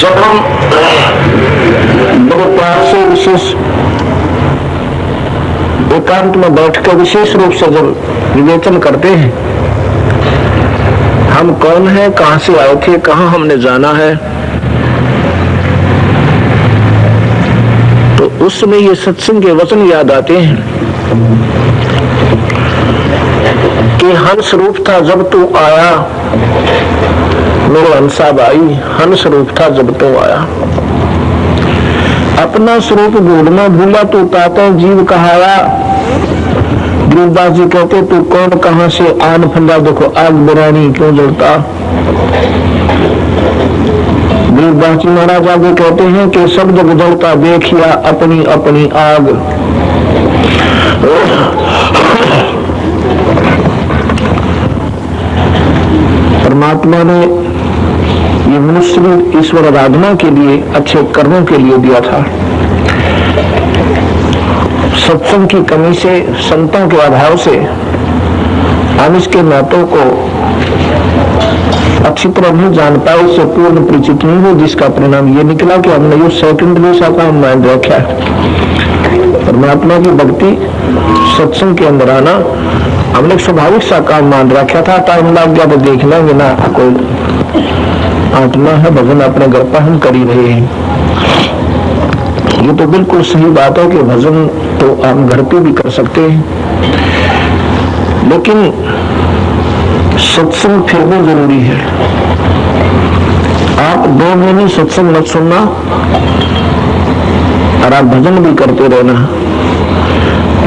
जब हम बड़े प्यार से विशेष एकांत में बैठकर विशेष रूप से जब विवेचन करते हैं, हम कौन हैं, कहां से आए थे, कहां हमने जाना है, तो उस समय ये सत्संग के वचन याद आते हैं कि हंस रूप था जब तू आया, मेरे हंसा भाई हंस रूप था जब तू आया। अपना स्वरूप ढूंढना भूला तू ताता जीव कहाया। गिरिदास जी कहते तू कौन कहां से आन फंदा, देखो आग बुरानी क्यों जलता। गिरिदास जी महाराज आगे कहते हैं कि सब जग जलता देखिया अपनी अपनी आग। परमात्मा ने ये मनुष्य ईश्वर आराधना के लिए, अच्छे कर्मों के लिए दिया था। सत्संग की कमी से, संतों के अभाव से हम इसके महत्व को अच्छी तरह नहीं जान पाए, इससे पूर्ण परिचित नहीं हो, जिसका परिणाम ये निकला कि हमने ये सेकेंडरी सा काम मान रखा है। परमात्मा की भक्ति सत्संग के अंदर आना हमने स्वाभाविक सा काम मान रखा था। टाइम लग गया तो देख लेंगे ना, कोई आत्मा है, भजन अपने घर पर हम कर ही रहे हैं। ये तो बिल्कुल सही बात है कि भजन तो हम घर पे भी कर सकते हैं, लेकिन सत्संग फिर भी जरूरी है। आप 2 महीने सत्संग मत सुनना और आप भजन भी करते रहना,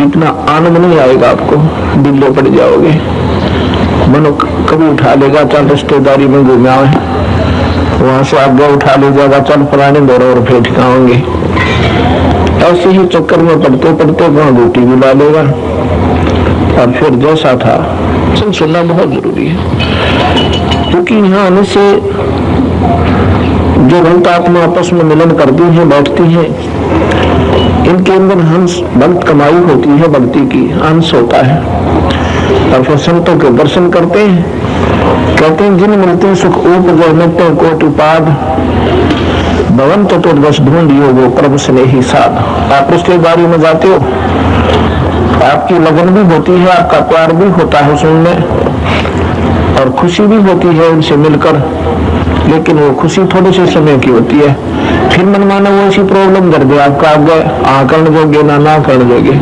इतना आनंद नहीं आएगा आपको, दिल्ली पड़ जाओगे। मनो कभी उठा लेगा, चल रिश्तेदारी में घूमा है, वहां से आगे उठा ले जाएगा, चल पुराने दौर और फिर ठिकाओगे। ऐसे ही चक्कर में पढ़ते पढ़ते वहां रोटी भी ला लेगा और फिर जैसा था सुनना बहुत जरूरी है। क्योंकि यहाँ आने से जो भक्त आत्मा आपस में मिलन करती है, बैठती है, इनके अंदर हंस भक्त कमाई होती है, भक्ति की अंश होता है। और फिर संतों के दर्शन करते हैं, कहते हैं जिन मिलते सुख उपजय मिटते कोटि पाद, भवन चतुर्दश ढूंढियो वो प्रभु स्नेही साध। आप रिश्तेदारी में जाते हो, आपकी लगन भी होती है, आपका प्यार भी होता है सुनने, और खुशी भी होती है उनसे मिलकर, लेकिन वो खुशी थोड़े से समय की होती है। फिर मन माना वो ऐसी प्रॉब्लम कर दे आपका, आगे करने दोगे ना करने दोगे,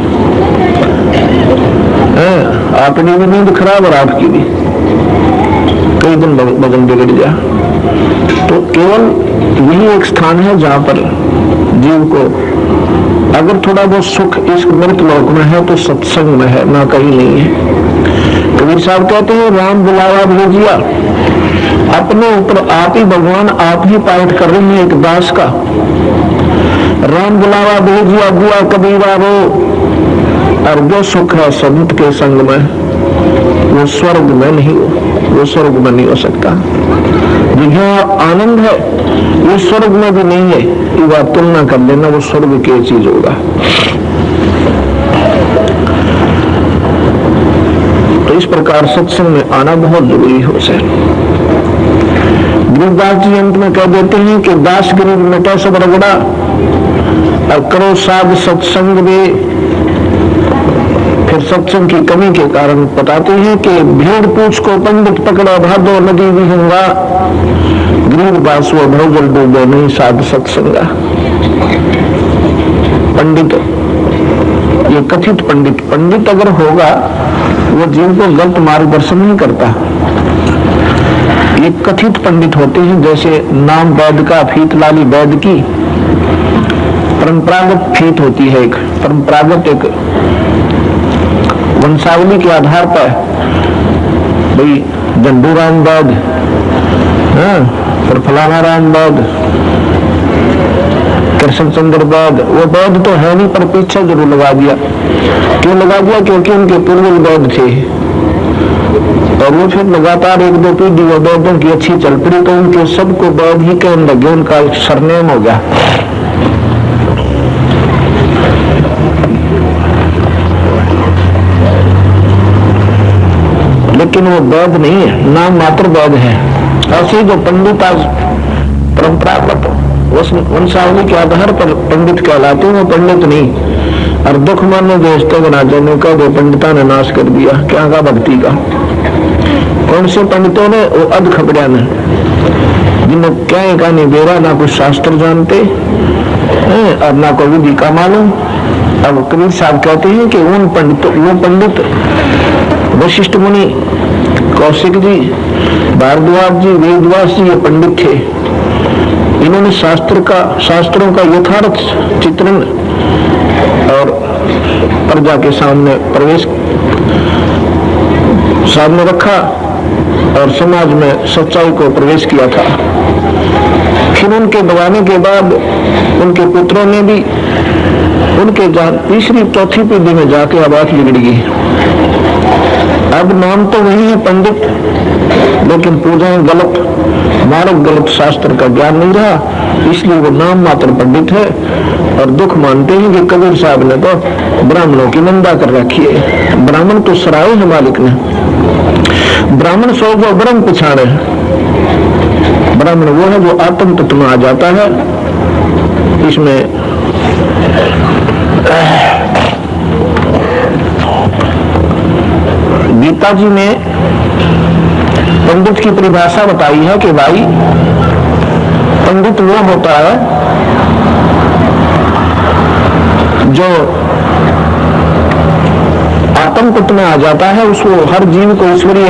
अपनी भी नींद खराब और आपकी भी, कई दिन भजन बिगड़ जा। तो केवल यही एक स्थान है जहां पर जीव को अगर थोड़ा बहुत सुख इस मृत लोक में है तो सत्संग में है, ना कहीं नहीं है। कबीर साहब कहते हैं राम बुलावा भेजिया, अपने ऊपर आप ही भगवान आप ही पाठ कर रहे हैं एक दास का। राम बुलावा भेजिया बुआ कबीरा रो, और जो सुख है संत के संग में वो स्वर्ग में नहीं हो, वो स्वर्ग में नहीं हो सकता। जहाँ आनंद है वो स्वर्ग में भी नहीं है, ये बात तुलना कर लेना, वो स्वर्ग की चीज होगा। तो इस प्रकार सत्संग में आना बहुत जरूरी हो से। गिरिदास जी अंत में कह देते हैं कि दास गिरि मिटे सब रगड़ा, और करो साध सत्संग में। फिर सत्संग की कमी के कारण बताते हैं कि भीड़ पूछ को पंडित पकड़ा, भादो नदी भी होगा, गिरिदास वो भवजल डूबे नहीं साध सत्संगा। पंडित, ये कथित पंडित अगर होगा वो जीव को गलत मार्गदर्शन नहीं करता। ये कथित पंडित होते हैं, जैसे नाम वैद का, फीत लाली वैद की परंपरागत फीत होती है, एक परंपरागत एक वंशावली के आधार पर, भाई डंडू राम वैद, फिर फलाना राम वैद, कृष्ण चंद्र वैद, वो वैद तो है नहीं पर पीछे जरूर लगा दिया। क्यों लगा दिया? क्योंकि उनके पूर्वज वैद थे, और वो फिर लगातार 1-2 पीढ़ी वैद्यों की अच्छी चल पड़ी, तो उनके सबको वैद ही कहने लगे, उनका सरनेम हो गया। लेकिन वो वैद नहीं है, नाम मात्र वैद है। ऐसे जो पंडित आज परंपरागत वंशावली के आधार पर पंडित कहलाते हैं, वो पंडित नहीं। और दुख मानने दोस्तों राजा ने कहा वो पंडिता ने नाश कर दिया, क्या का भक्ति का। कौन से पंडितों ने? वो अध खबड़िया ने, जिन्हें क्या का नहीं बेरा, ना कुछ शास्त्र जानते और ना कोई विधि का मालूम। अब कबीर साहब कहते हैं कि उन पंडितों, वो पंडित वशिष्ठ मुनि, कौशिक जी, भारद्वाज जी, वेदव्यास जी, ये पंडित थे। इन्होंने शास्त्रों का यथार्थ चित्रण और प्रजा के सामने सामने रखा और समाज में सच्चाई को प्रवेश किया था। फिर उनके दबाने के बाद उनके पुत्रों ने भी उनके तीसरी चौथी पीढ़ी में जाके आवाज बिगड़ गई। अब नाम तो वही है पंडित, लेकिन पूजाएं गलत, मार्ग गलत, शास्त्र का ज्ञान नहीं रहा, इसलिए वो नाम मात्र पंडित है। और दुख मानते हैं कि कबीर साहब ने तो ब्राह्मणों की निंदा कर रखी है। ब्राह्मण तो सराय है मालिक ने, ब्राह्मण सौ को ब्रह्म पिछाड़े। ब्राह्मण वो है जो आत्म तत्व में आ जाता है। इसमें गीता जी ने पंडित की परिभाषा बताई है कि भाई पंडित वो होता है जो आत्म तत्व में आ जाता है, उसको हर जीव को ईश्वरीय,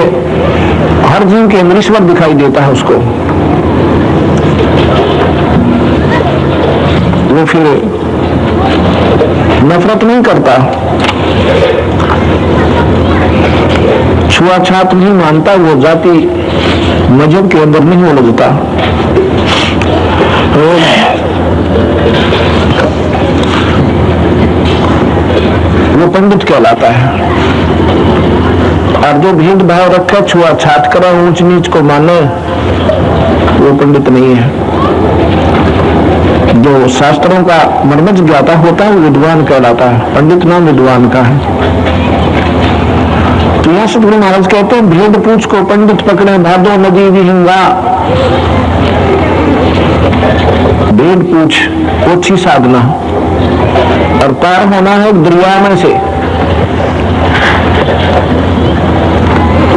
हर जीव के अंदर ईश्वर दिखाई देता है उसको। वो फिर नफरत नहीं करता, छुआछात नहीं मानता, वो जाति मजहब के अंदर नहीं उलझता। वो पंडित कहलाता है। और जो भेदभाव रखे, छुआछात करे, ऊंच नीच को माने, वो पंडित नहीं है। जो शास्त्रों का मर्मज्ञ ज्ञाता होता है वो विद्वान कहलाता है, पंडित नाम विद्वान का है। तो यहाँ सतगुरु महाराज कहते हैं भेद पूछ को पंडित पकड़े, भादो नदी विहिंगा। भेद पूछ ओछी साधना और पार होना है दरिया में से।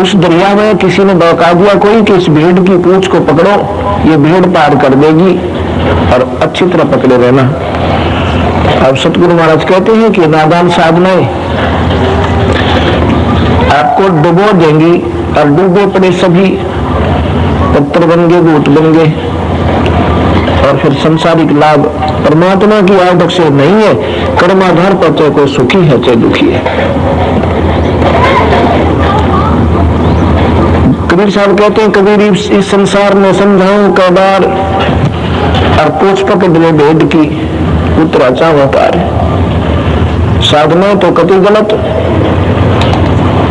उस दरिया में किसी ने बहका दिया कोई कि इस भेड़ की पूछ को पकड़ो, ये भेड़ पार कर देगी, और अच्छी तरह पकड़े रहना। अब सतगुरु महाराज कहते हैं कि नादान साधनाएं आपको डुबो देंगी और डूबे पड़े सभी पत्थर बन गए, भूत बन गए। और फिर संसारिक लाभ परमात्मा की आदत से नहीं है, कर्माधार पर चाहे कोई सुखी है चाहे दुखी है। कबीर साहब कहते हैं कबीर इस संसार में समझाऊं का बार और पूछ पकड़ ले भेद की उतरा चावा पार। साधना तो कति गलत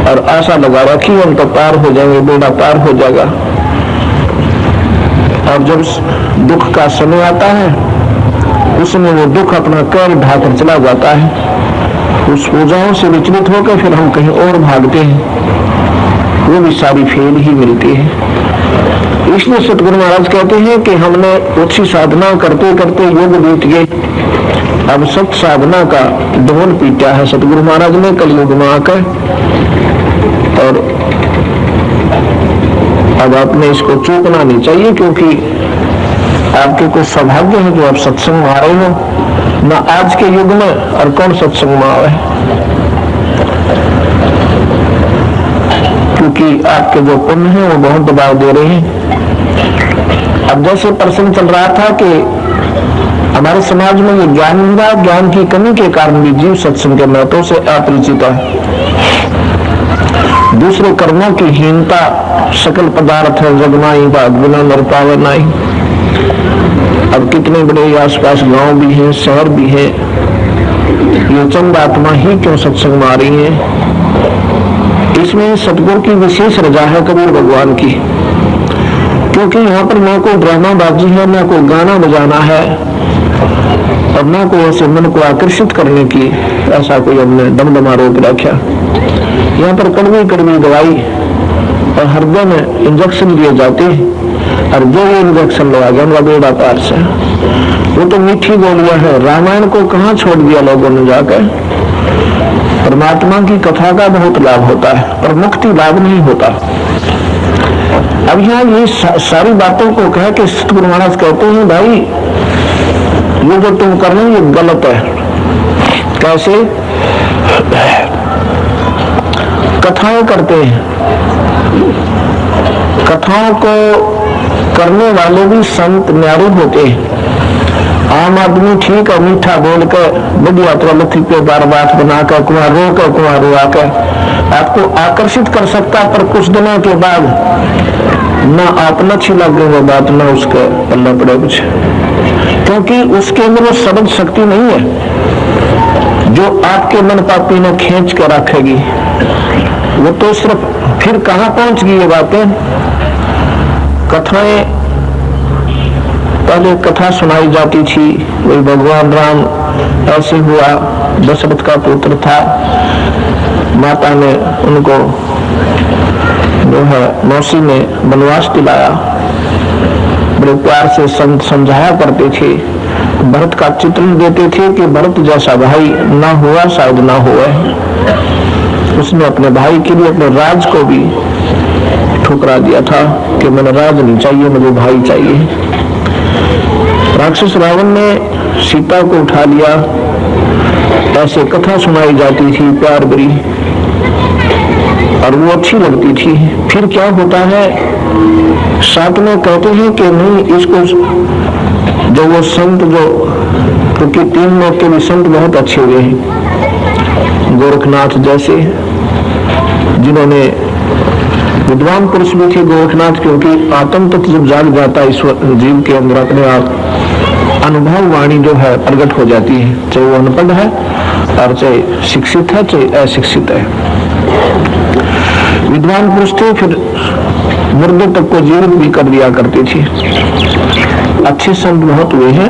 और आशा लगा रखी हम तो पार हो जाएंगे, बेड़ा पार हो जाएगा। और जब दुख का समय आता है उसमें वो दुख अपना कर ढाकर चला जाता है। उस पूजाओं से विचलित होकर फिर हम कहीं और भागते हैं, वो भी सारी फेल ही मिलती है। इसलिए सतगुरु महाराज कहते हैं कि हमने अच्छी साधना करते करते युग बीत गए, अब सत साधना का ढोल पीटा है सतगुरु महाराज ने कलयुग में आकर। और अब आपने इसको चूकना नहीं चाहिए, क्योंकि आपके कुछ सौभाग्य है जो आप सत्संग में आ रहे हो। ना आज के युग में और कौन सत्संग में आवे, क्योंकि आपके जो पुण्य है वो बहुत दबाव दे रहे हैं। अब जैसे प्रश्न चल रहा था कि हमारे समाज में ये ज्ञान नहीं रहा, ज्ञान की कमी के कारण भी जीव सत्संग के महत्व से अपरिचित है। दूसरे कर्मों की हीनता, सकल पदार्थ है जगमाई बात बिना नर पावे नाई। अब कितने बड़े आसपास गांव भी हैं, शहर भी हैं, ये चंद आत्मा ही क्यों सत्संग में आ रही है। इसमें सतगुरु की विशेष रजा है कबीर भगवान की, क्योंकि यहाँ पर ना कोई ड्रामाबाजी है, ना कोई गाना बजाना है और ना कोई ऐसे मन को आकर्षित करने की ऐसा कोई हमने दमदमा रोक रखा। यहाँ पर कड़वी कड़वी दवाई और हृदय में इंजेक्शन दिए जाते हैं, और जो ये इंजेक्शन लगा गया उनका बेड़ा पार से। वो तो मीठी गोलियां है। रामायण को कहाँ छोड़ दिया लोगों ने जाकर। परमात्मा की कथा का बहुत लाभ होता है, पर मुक्ति लाभ नहीं होता। अब यहाँ ये सारी बातों को कह के सतगुरु महाराज कहते हैं, भाई ये जो तुम कर रहे हो ये गलत है। कैसे? कथाएं करते हैं, कथाओं को करने वाले भी संत न्यारे होते हैं। आम आदमी ठीक है, मीठा बोलकर बढ़िया प्रलथी पे बार बात बनाकर कुआं रोकर कुआं रुआकर आपको आकर्षित कर सकता, पर कुछ दिनों के बाद ना आप न अच्छी लगे वो बात, ना उसका पल्ला पड़े कुछ, क्योंकि उसके अंदर वो शब्द शक्ति नहीं है जो आपके मन पापी ने खींच कर रखेगी। वो तो सिर्फ फिर कहां पहुंच गई ये बातें। कथाएं, पहले कथा सुनाई जाती थी, वही भगवान राम ऐसे हुआ, दशरथ का पुत्र था, माता ने उनको जो है मौसी ने वनवास दिलाया, बड़े प्यार से समझाया करते थे। भरत का चित्रण देते थे कि भरत जैसा भाई ना हुआ शायद ना हुआ। उसने अपने भाई के लिए अपने राज को भी ठुकरा दिया था कि मैंने राज नहीं चाहिए, मुझे भाई चाहिए। राक्षस रावण ने सीता को उठा लिया, ऐसे कथा सुनाई जाती थी प्यार भरी, और वो अच्छी लगती थी। फिर क्या होता है, साथ में कहते हैं कि नहीं इसको, जो वो संत जो, क्योंकि 3 लोग के भी संत बहुत अच्छे हुए हैं, गोरखनाथ जैसे, जिन्होंने विद्वान पुरुष भी थे गोरखनाथ, क्योंकि आत्म तत्व जब जाग जाता है ईश्वर जीव के अंदर, अपने आप अनुभव वाणी जो है प्रकट हो जाती है, चाहे वो अनपढ़ है और चाहे शिक्षित है चाहे अशिक्षित है। विद्वान पुरुष थे, फिर मुर्दे तक को जीवित भी कर दिया करते थे। अच्छे संत बहुत हुए हैं।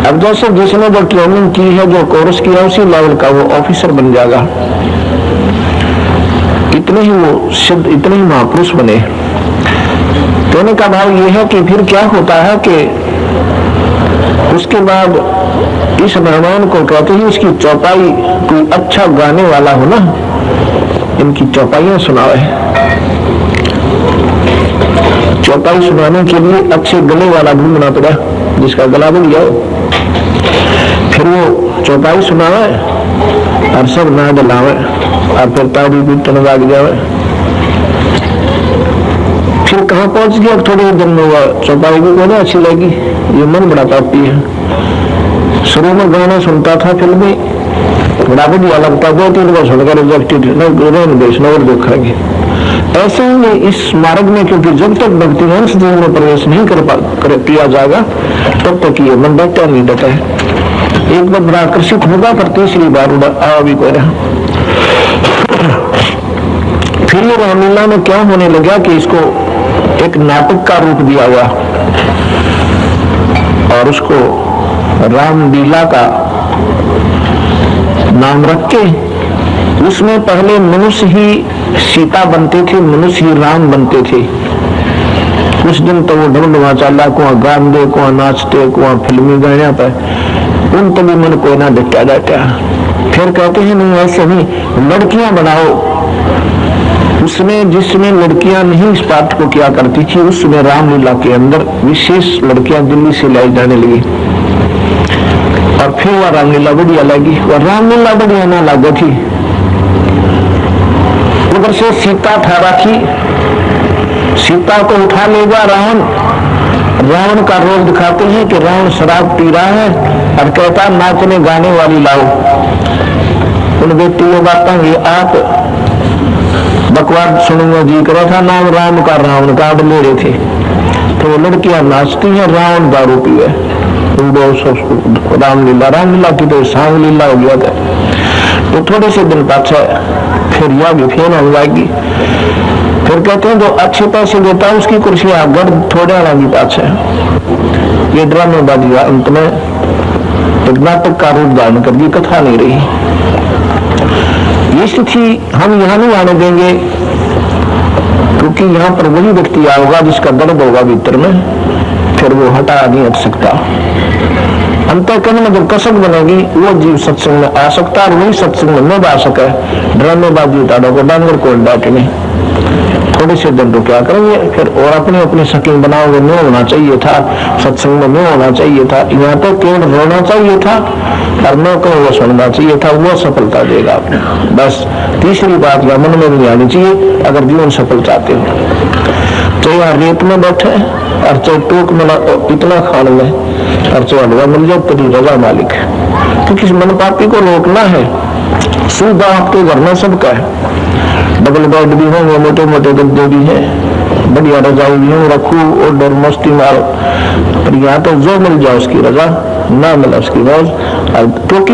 अब जैसे जिसने जो ट्रेनिंग की है, जो कोर्स किया, उसी लेवल का वो ऑफिसर बन जाएगा। इतने ही वो सिद्ध, इतने ही महापुरुष बने। कहने का भाव ये है कि फिर क्या होता है कि उसके बाद इस रामायण को कहते हैं इसकी चौपाई, कोई अच्छा गाने वाला हो ना, इनकी चौपाइयां सुनावे। चौपाई सुनाने के लिए अच्छे गले वाला ढूंढना पड़ा, जिसका गला बन गया हो, फिर वो चौपाई सुनावे और सब ना डलावे, और फिर ताड़ी पीटन लग जावे। फिर कहाँ पहुंच गया, थोड़े दिन में हुआ चौपाई को बोले अच्छी लगी, ये मन बड़ा पापी है। शुरू में गाना सुनता था फिल्मी, बड़ा बढ़िया लगता, 2-3 बार सुनकर रिजेक्टेड, और देखा। ऐसे ही इस मार्ग में, क्योंकि जब तक भक्ति अंश जीवन में प्रवेश नहीं कर किया जाएगा, तब तक ये मन डरता नहीं डरता है। एक बार बड़ा आकर्षित होगा, पर तीसरी बार आवा भी कोई रहा। फिर ये रामलीला में क्या होने लगा कि इसको एक नाटक का रूप दिया हुआ, और उसको रामलीला का नाम रख के उसमें पहले मनुष्य ही सीता बनते थे, मनुष्य ही राम बनते थे। कुछ दिन तो वो ढूंढवा चाला, कुआ गांदे, कुआ नाचते, कुआ फिल्मी गाने पे, उन तभी मन को ना डटा डटा। फिर कहते हैं नहीं ऐसे नहीं, लड़कियां बनाओ। उसमें जिसमें लड़कियां नहीं इस पाठ को किया करती थी, उसमें रामलीला के अंदर विशेष लड़कियां दिल्ली से लाई जाने लगी, और फिर वह रामलीला बढ़िया लगी। वह रामलीला बढ़िया ना लगी थी। उधर से सीता था थी, सीता को उठा लेगा रावण। रावण का रोग दिखाते हैं कि रावण शराब पी रहा है और कहता नाचने गाने वाली लाओ। उन व्यक्तियों बात ये आप बकवास सुनूंगा जी करा था, नाम राम का रावण का ले रहे थे, तो लड़कियां नाचती हैं, रावण दारू पीवे। रामलीला की तो सांग लीला हो गया था। तो थोड़े से दिन पाछे फिर यह भी फेन हो जाएगी। फिर कहते हैं जो अच्छे पैसे देता है उसकी कुर्सी गढ़ थोड़े लगी पाछे। ये ड्रामेबाजी अंत में एक नाटक का रूप धारण कर दी, कथा नहीं रही। ये स्थिति हम यहाँ नहीं आने देंगे, क्योंकि यहाँ पर वही व्यक्ति आएगा जिसका दर्द होगा भीतर में, फिर वो हटा नहीं हट सकता। अंतःकरण में जब कसक बनेगी वो जीव सत्संग में आ सकता है, और वही सत्संग में न आ सके ड्रामेबाजी उतारो को डांगर को डांटने थोड़े से दिन तो क्या करेंगे फिर, और अपने अपने शकीन बनाओगे। नहीं होना चाहिए था सत्संग में, नहीं होना चाहिए था, यहाँ तो केवल रोना चाहिए था और न को वो सुनना चाहिए था, वो सफलता देगा आपने। बस तीसरी बात या मन में नहीं आनी चाहिए अगर जीवन सफल चाहते हो। चाहे रेत में बैठे और चाहे टोक में इतना खान में और चाहे हलवा मिल जाए, तेरी रजा मालिक है। क्योंकि मन पापी को रोकना है। सुविधा आपके घर में सबका है, डबल बेड भी होंगे, मोटे मोटे गद्दे भी हैं, बढ़िया रजाई भी हो, रखू और डर मस्ती मारो। पर यहाँ तो जो मिल जाए उसकी रजा, ना मिला उसकी मौज। क्योंकि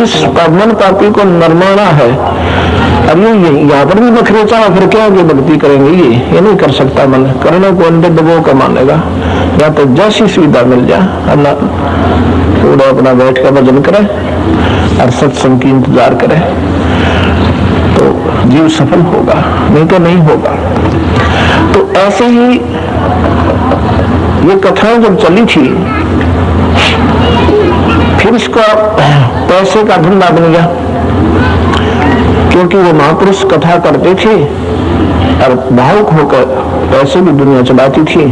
मन पापी को नरमाना है। अब ये यहाँ पर भी बखरे चाह फिर क्या ये भक्ति करेंगे, ये नहीं कर सकता मन। करने को अंदर डबो का मानेगा। या तो जैसी सुविधा मिल जाए थोड़ा अपना बैठ कर भजन करे और सत्संग की इंतजार करे तो जीव सफल होगा, नहीं तो नहीं होगा। तो ऐसे ही ये कथाएं जब चली थी, फिर इसका पैसे का धंधा बन गया, क्योंकि वो महापुरुष कथा करते थे और भावुक होकर पैसे भी दुनिया चलाती थी।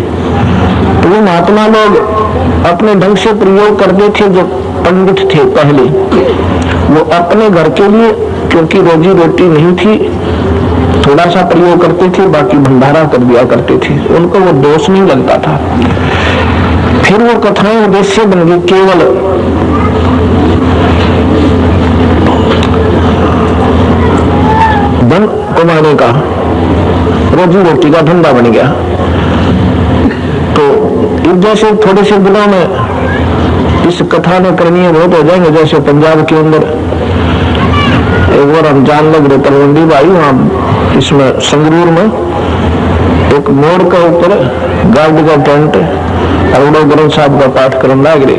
तो वो महात्मा लोग अपने ढंग से प्रयोग करते थे। जो पंडित थे पहले, वो अपने घर के लिए, क्योंकि रोजी रोटी नहीं थी, थोड़ा सा प्रयोग करते थे, बाकी भंडारा कर दिया करते थे। उनको वो दोष नहीं लगता था। फिर वो कथाएं उद्देश्य बन गई केवल धन कमाने का, रोजी रोटी का धंधा बन गया। तो एक जैसे थोड़े से दिनों में इस कथा में करणीय बहुत हो जाएंगे। जैसे पंजाब के अंदर एक बार हम जान लग रहे तलवंडी भाई, वहां इसमें संगरूर में एक मोड़ का ऊपर गार्ड का टेंट और उड़ो ग्रंथ साहब का पाठ करने लग रहे,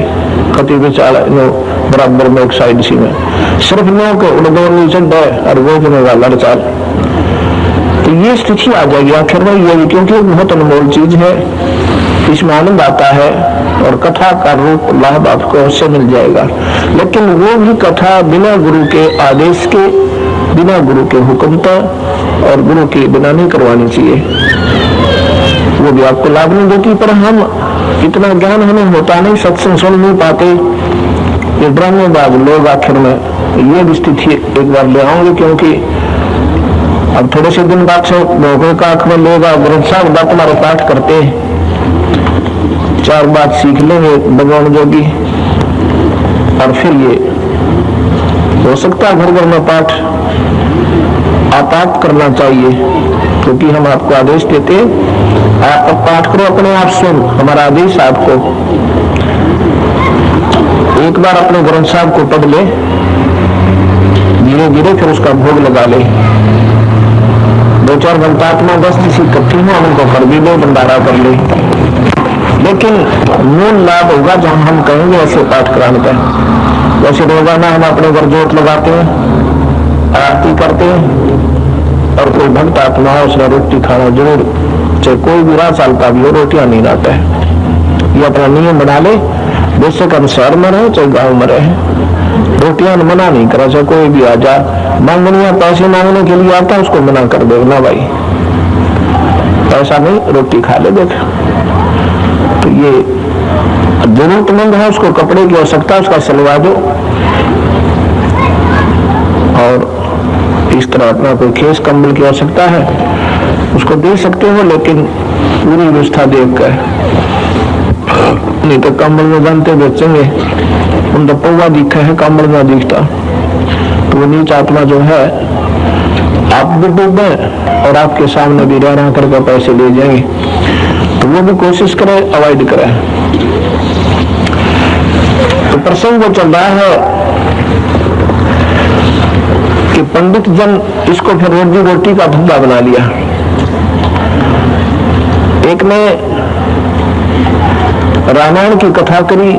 कति बेचारा बराबर में एक साइड सी में सिर्फ नो को उड़ो नीचे डे और वो बनेगा लड़चाल। तो ये स्थिति आ जाएगी आखिर में ये, क्योंकि बहुत अनमोल चीज है, इसमें आनंद आता है और कथा का रूप लाभ आपको उससे मिल जाएगा। लेकिन वो भी कथा बिना गुरु के आदेश के, बिना गुरु के हुक्म पर और गुरु के बिना नहीं करवानी चाहिए। वो भी आपको लाभ नहीं देती। पर हम इतना ज्ञान हमें होता नहीं, सत्संग सुन नहीं पाते, ये ड्रामेबाज लोग आखिर में ये स्थिति एक बार ले आऊंगे। क्योंकि अब थोड़े से दिन बाद से लोगों का आंख में लोग ग्रंथ साहब तुम्हारे पाठ करते, चार बात सीख लेंगे भगवान जोगी, और फिर ये हो सकता है घर घर में पाठ आप करना चाहिए, क्योंकि हम आपको आदेश देते आप पाठ करो, अपने आप सुन, हमारा आदेश आपको। एक बार अपने ग्रंथ साहब को पढ़ ले, धीरे धीरे फिर उसका भोग लगा ले। दो चार घंटात्मा 10 किसी इकट्ठी हो, उनको कर भी लो, भंडारा कर ले। लेकिन मूल लाभ होगा जब हम कहेंगे ऐसे पाठ कराने का। जैसे रोजाना हम अपने घर जोत लगाते हैं, आरती करते हैं, और कोई भक्त आत्मा है उसने रोटी खाना जरूर, चाहे कोई भी रात सालता भी हो, रोटियां नहीं लाता है। ये अपना नियम बना ले, बेशक हम शहर में रहे चाहे गाँव में रहे, रोटियां मना नहीं करा। चाहे कोई भी आ जा मांगनिया पैसे मांगने के लिए आता है, उसको मना कर दे ना भाई पैसा नहीं, रोटी खा ले देख। तो ये जरूरतमंद है, उसको कपड़े की आवश्यकता, उसका सिलवा दो। और इस तरह अपना कोई खेस कंबल की आवश्यकता है उसको दे सकते हो, लेकिन पूरी व्यवस्था देखकर, नहीं तो कंबल में जानते बेचेंगे, उन तो पौवा दिखा है कंबल में दिखता। तो वो नीच आत्मा जो है आप भी डूबे और आपके सामने भी रह करके पैसे ले जाएंगे। तो वो भी कोशिश करे, अवॉइड करे। तो प्रसंग वो चल रहा है कि पंडित जन इसको फिर रोजी रोटी का धंधा बना लिया। एक ने रामायण की कथा करी,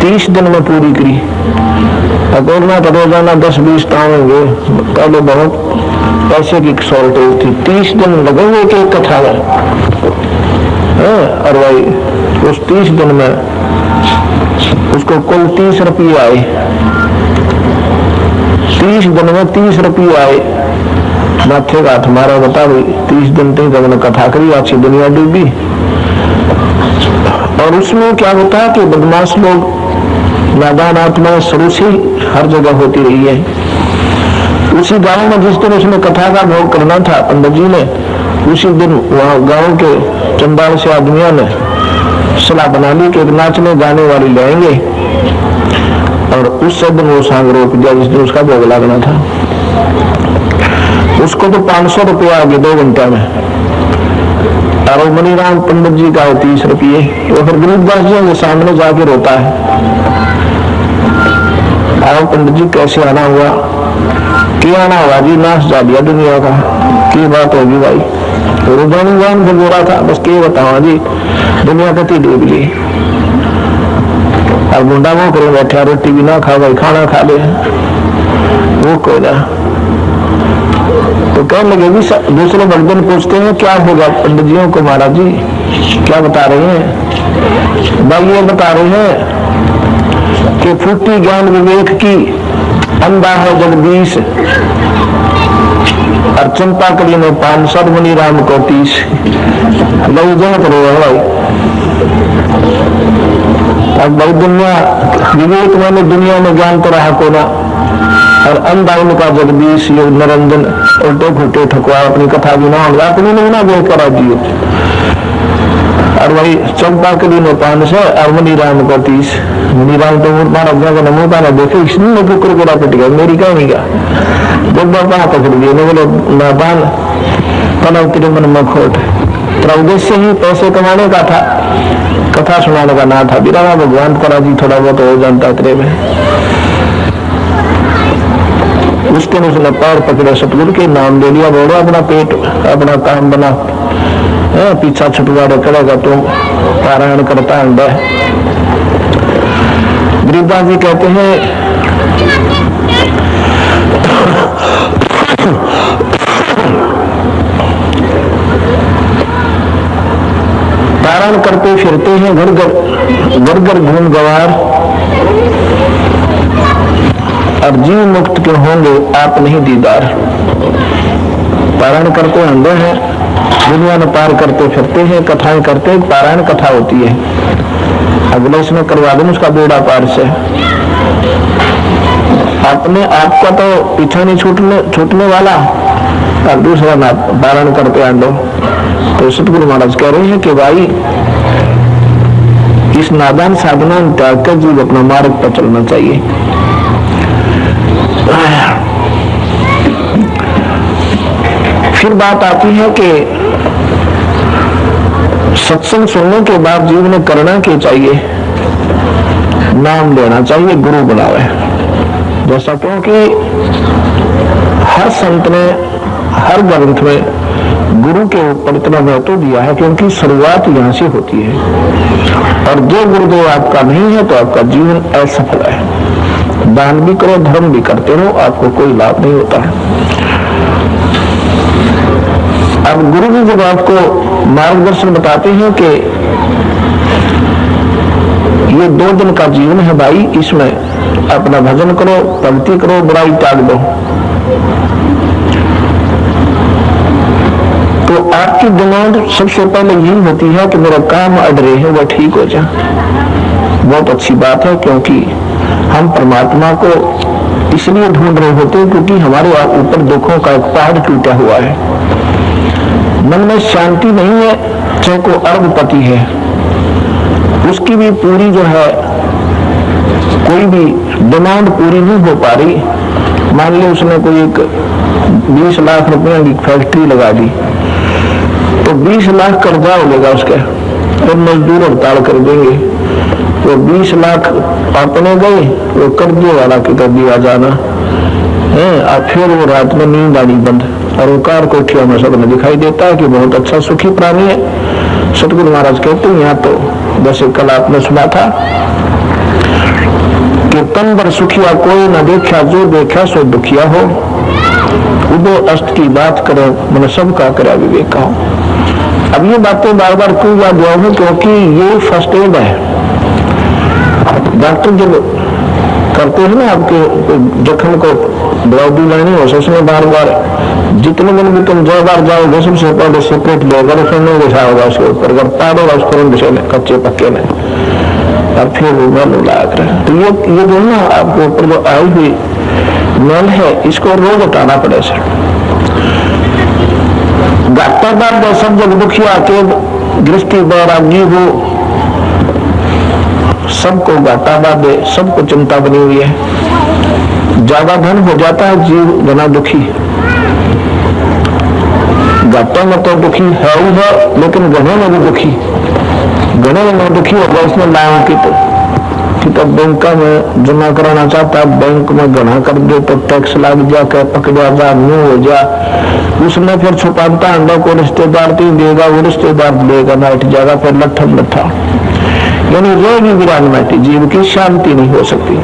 30 दिन में पूरी करी। अकोलना तो रोजाना 10-20 टाँगेंगे, पहले बहुत पैसे की शॉर्टेज थी, 30 दिन लगेंगे एक कथा में। और भाई उस 30 दिन में उसको कुल 30 रुपये आए। 30 दिन में 30 रुपये आए। माथे का हाथ मारा, बता भाई 30 दिन तक हमने कथा करी, अच्छी दुनिया डूबी। और उसमें क्या होता है कि बदमाश लोग, नादान आत्माएं शुरू से हर जगह होती रही है। उसी गांव में जिस दिन उसने कथा का भोग करना था पंडित जी ने, उसी दिन वहां गांव के चंडाल से आदमियों ने सलाह बना ली कि एक नाचने गाने वाली लाएंगे, और उस दिन वो सांग रोक दिया जिस दिन उसका भोग लगना था। उसको तो 500 रुपया आ गए 2 घंटे में, और मनीराम पंडित जी का 30 रुपये। वो फिर गरीबदास जी के सामने जाके रोता है, आओ पंडित जी कैसे आना हुआ? क्या आना हुआ जी? नाश जा दिया दुनिया का। की बात होगी भाई? रुझान से बोला था, बस के बताओ जी, दुनिया कति डूब गई। और मुंडा वो करो बैठा, रोटी भी ना खा भाई, खाना खा ले वो कोई ना। तो कहने लगे भी दूसरे भक्तन पूछते हैं क्या होगा पंडित जियों को? महाराज जी क्या बता रहे हैं? भाई ये बता रहे हैं कि फूटी ज्ञान विवेक की, अंधा है जगदीश, और चंपा कली में 500 मुनि राम को 30। भाई जो करो भाई, अब भाई दुनिया विवेक मैंने दुनिया में ज्ञान तो रहा को ना, और अंधा उनका जगदीश योग निरंजन उल्टे फुटे ठकुआ अपनी कथा भी ना होगा, अपनी नहीं ना वो करा दियो। और वही चंपा कली में 500 और मुनि राम को 30। मुनि राम तो मारा जगह नमो पाना देखे, इसने कुकर कोड़ा पिट गया, मेरी कहानी का जब बाबा पकड़ दिए ने बोले नादान पनव तेरे मन में खोट। तेरा उद्देश्य ही पैसे कमाने का था, कथा सुनाने का ना था। बिना भगवान करा जी थोड़ा बहुत हो जानता तेरे में। उस दिन उसने पैर पकड़े, सतगुरु के नाम ले लिया, बोलो अपना पेट अपना काम बना, पीछा छुटवाड़े करेगा तुम पारायण करता है। गरीबदास जी कहते हैं पारायण करते फिरते हैं घर घर घूम गवार, और जीव मुक्त के होंगे आप नहीं दीदार। पारायण करते अंदर है, दुनिया में पार करते फिरते हैं, कथाएं करते, पारायण कथा होती है। अगले इसमें करवा दूं उसका बेड़ा पार से। अपने आप का तो पीछा नहीं छूटने वाला, और दूसरा ना पारायण करते आंडो। तो सतगुरु महाराज कह रहे हैं कि भाई इस नादान साधना त्याग कर जीव अपना मार्ग पर चलना चाहिए। फिर बात आती है कि सत्संग सुनने के बाद जीव ने करना क्या चाहिए? नाम लेना चाहिए, गुरु बनावे। जैसा क्योंकि हर संत ने हर ग्रंथ में गुरु के ऊपर इतना महत्व दिया है, क्योंकि शुरुआत यहाँ से होती है। और जो गुरुदेव आपका नहीं है तो आपका जीवन असफल है। दान भी करो, धर्म भी करते रहो, आपको कोई लाभ नहीं होता है। अब गुरु जी जब आपको मार्गदर्शन बताते हैं कि ये 2 दिन का जीवन है भाई, इसमें अपना भजन करो, भक्ति करो, बुराई त्याग दो, तो आपकी डिमांड सबसे पहले यही होती है कि मेरा काम अड़ रहे हैं वो ठीक हो जाए। बहुत अच्छी बात है, क्योंकि हम परमात्मा को इसलिए ढूंढ रहे होते हैं क्योंकि हमारे ऊपर दुखों का एक पहाड़ टूटा हुआ है। मन में शांति नहीं है, चाहे को अर्धपति है, उसकी भी पूरी जो है कोई भी डिमांड पूरी नहीं हो पा रही। मान ली उसने कोई एक 20 लाख रुपए की फैक्ट्री लगा दी, तो 20 लाख कर्जा होगा उसके, और मजदूर हड़ताल कर देंगे, तो 20 लाख अपने गए, वो कर्जे वाला की कर दिया जाना है। और फिर वो रात में नींद आनी बंद, और वो कार कोठियों में सबने दिखाई देता है कि बहुत अच्छा सुखी प्राणी है। सतगुरु महाराज कहते हैं यहाँ तो जैसे कल आपने सुना था कि तन भर सुखिया कोई न देखा, जो देखा सो दुखिया हो। उदो अष्ट की बात करो, मन सबका करा विवेक हो। अब ये बातें बार बार क्यों याद दिलाऊं, क्योंकि ये फर्स्ट एड है। डॉक्टर जब करते हैं ना आपके जख्म को ब्लॉडी लानी हो, उसमें बार बार जितने दिन भी तुम 2 बार जाओगे सबसे पहले सेपरेट लेगा और फिर नहीं बिछा होगा उसके ऊपर, अगर पाड़ोगा उसको बिछे में कच्चे पक्के में, और फिर वो मैल उड़ा कर। तो ये जो ना आपके ऊपर जो आई हुई मैल है, इसको रोज हटाना पड़े सर। गाता बात सब जग दुखिया के गृहस्थी बैरागी हो, सबको घाटा बाधे, सबको चिंता बनी हुई है। ज्यादा धन हो जाता है जीव बना दुखी, घाटा में तो दुखी है ही है, लेकिन गहने में भी दुखी, गहने में दुखी होगा उसने लाया कि तो बैंक में जमा कराना चाहता, बैंक में गणा कर दे तो टैक्स लग जा, के पकड़ा जा, मुंह हो जा, उसने फिर छुपाता अंडा को रिश्तेदार तीन देगा, वो रिश्तेदार देगा, बैठ जाएगा फिर लट्ठम लट्ठा, यानी रहेगी विराजमाती, जीव की शांति नहीं हो सकती।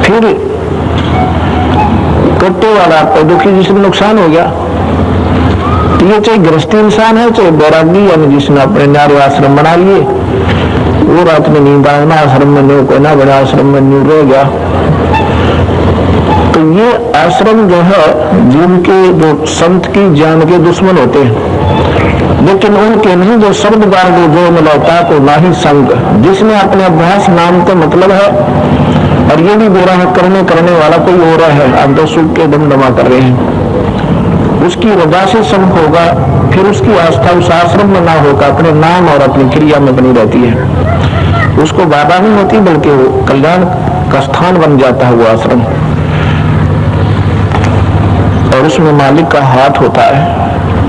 फिर कट्टे वाला आपको दुखी, जिसमें नुकसान हो गया, तो ये चाहे गृहस्थी इंसान है चाहे बैरागी, यानी जिसने अपने नारे आश्रम बना लिए, वो रात में नींद आना आश्रम में नहीं, कोई ना बना आश्रम में नहीं रह गया। तो ये आश्रम जो है जिनके जो संत की जान के दुश्मन होते हैं, लेकिन उनके नहीं जो शब्द गार्ड जो मिलाता को ना ही संग, जिसने अपने अभ्यास नाम का मतलब है, और ये भी बोला है करने वाला कोई हो रहा है, आप तो सुख के दम दमा कर रहे हैं, उसकी रजा से सब होगा। फिर उसकी आस्था उस आश्रम में ना होगा, अपने नाम और अपनी क्रिया में बनी रहती है, उसको बाधा नहीं होती, बल्कि वो कल्याण का स्थान बन जाता है वो आश्रम, और उसमें मालिक का हाथ होता है।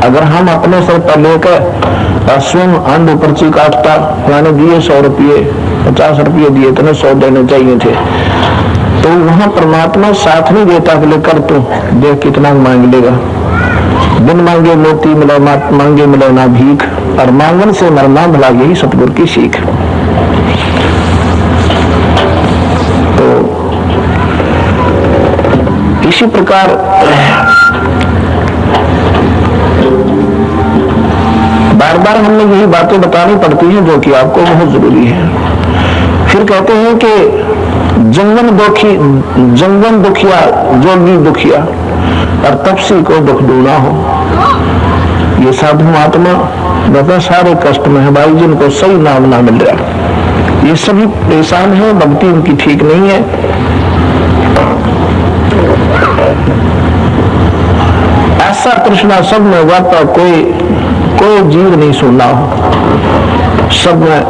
अगर हम अपने सर पर लेकर स्वयं अंड पर्ची काटता, मैंने दिए 100 रुपये, 50 रुपये दिए, तो 100 देने चाहिए थे, तो वहां परमात्मा साथ नहीं देता, लेकर तू देख कितना मांग लेगा। बिन मांगे मोती मिले, मांगे मिले ना भीख, और मांगन से मरना भला, यही सतगुरु की सीख। तो इसी प्रकार बार बार हमें यही बातें बतानी पड़ती हैं जो कि आपको बहुत जरूरी है। फिर कहते हैं कि जंगम दुखिया जोगी दुखिया, और तपसी को दुख दूना हो। ये साधु महात्मा बहुत सारे कष्ट में है भाई, जिनको सही नाम ना मिल रहा, ये सभी परेशान है, भक्ति उनकी ठीक नहीं है। ऐसा कृष्णा सब में वाता कोई जीव नहीं सुनना हो, सब में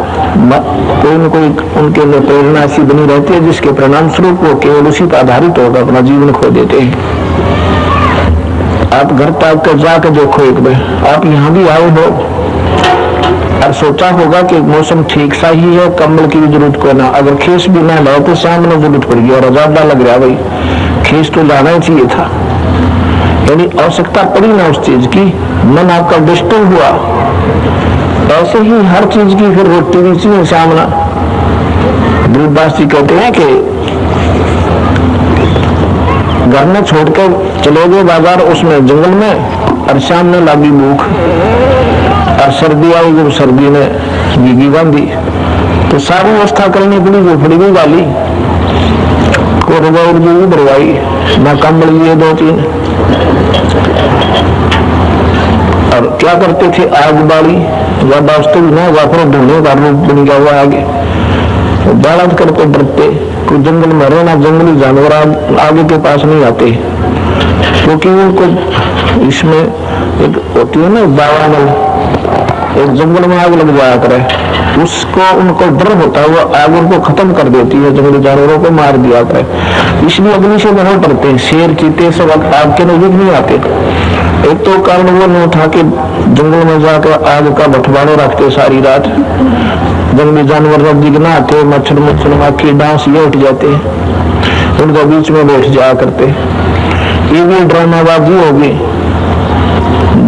कोई न कोई उनके लिए प्रेरणा ऐसी बनी रहती है, जिसके परिणाम स्वरूप वो केवल उसी पर आधारित होकर अपना जीवन खो देते हैं। आप घर तक कर जाकर देखो, एक बार आप यहाँ भी आए हो और सोचा होगा कि मौसम ठीक सा ही है, कंबल की भी जरूरत को ना, अगर खेस भी ना लाओ तो सामने जरूरत पड़ेगी, और ज्यादा लग रहा भाई खेस तो लाना ही चाहिए था, यानी आवश्यकता पड़ी ना उस चीज की, मन आपका डिस्टर्ब हुआ। ऐसे ही हर चीज की फिर रोटी भी चाहिए सामना। गरीबदास जी कहते हैं कि घर में छोड़कर चले गए बाजार, उसमें जंगल में, और सामने लागी भूख, और सर्दी आई, जब सर्दी ने भीगी बांधी, तो सारी व्यवस्था करनी पड़ी, जो फड़ी भी डाली को रजाई भी भरवाई, ना कंबल लिए 2-3, और क्या करते थे, आग बाड़ी या वास्तव ना वापस धोने का रूप बन गया हुआ आगे, बालत करके डरते, कोई जंगल में रहना, जंगली जानवर आगे के पास नहीं आते, क्योंकि उनको इसमें एक होती है ना दावानल, एक जंगल में आग लग जाया करे, उसको उनको डर होता है, वो आग उनको खत्म कर देती है, जंगली जानवरों को मार दिया करे, इसलिए अग्नि से नहीं पड़ते हैं। शेर चीते सब आग के नजदीक नहीं आते। एक तो कारण वो नहीं था कि जंगल में जाकर आग का बंटवारा रखते सारी रात, जंगली जानवर नजदीक ना आते, मच्छर माखी डांस ये उठ जाते, उनका बीच में बैठ जाया करते। ये भी ड्रामाबाजी होगी,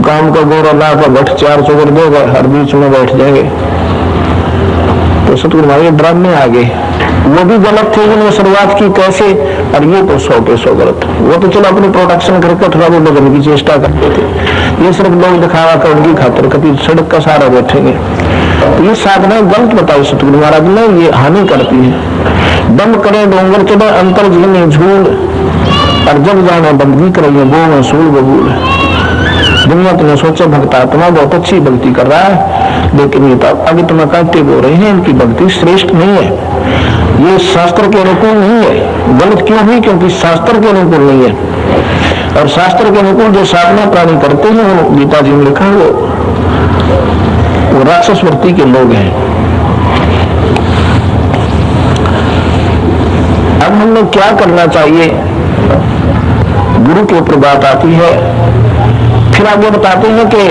गांव का गोरा ला का भट्ट 4 चौकर देगा, हर बीच में बैठ जाएंगे। तो सतगुरु महाराज ड्रामे आ गए, वो भी गलत थे जिन्होंने शुरुआत की कैसे, और ये तो 100 के 100 गलत। वो तो चलो अपनी प्रोटेक्शन करके थोड़ा बहुत बदलने की चेष्टा करते थे, ये सिर्फ लोग दिखावा कर उनकी खातिर कभी सड़क का सहारा बैठेंगे। तो ये साधना गलत बताई सतगुरु महाराज ने, ये हानि करती है। दम करे डोंगर चढ़े अंतर जीने झूल, और जब जाने बंदगी करेंगे वो में सूल बबूल। दुनिया तुम्हें सोचे भक्त आत्मा बहुत अच्छी भक्ति कर रहा है, लेकिन ये तो अभी तुम्हें कहते बोल रहे हैं इनकी भक्ति श्रेष्ठ नहीं है, ये शास्त्र के अनुकूल नहीं है। गलत क्यों हुई? क्योंकि शास्त्र के अनुकूल नहीं है। और शास्त्र के अनुकूल जो साधना प्राणी करते हैं, वो गीता जी में लिखा है, वो राक्षस वृत्ति के लोग हैं। अब हमें क्या करना चाहिए? गुरु के ऊपर बात आती है, फिर आगे बताते हैं कि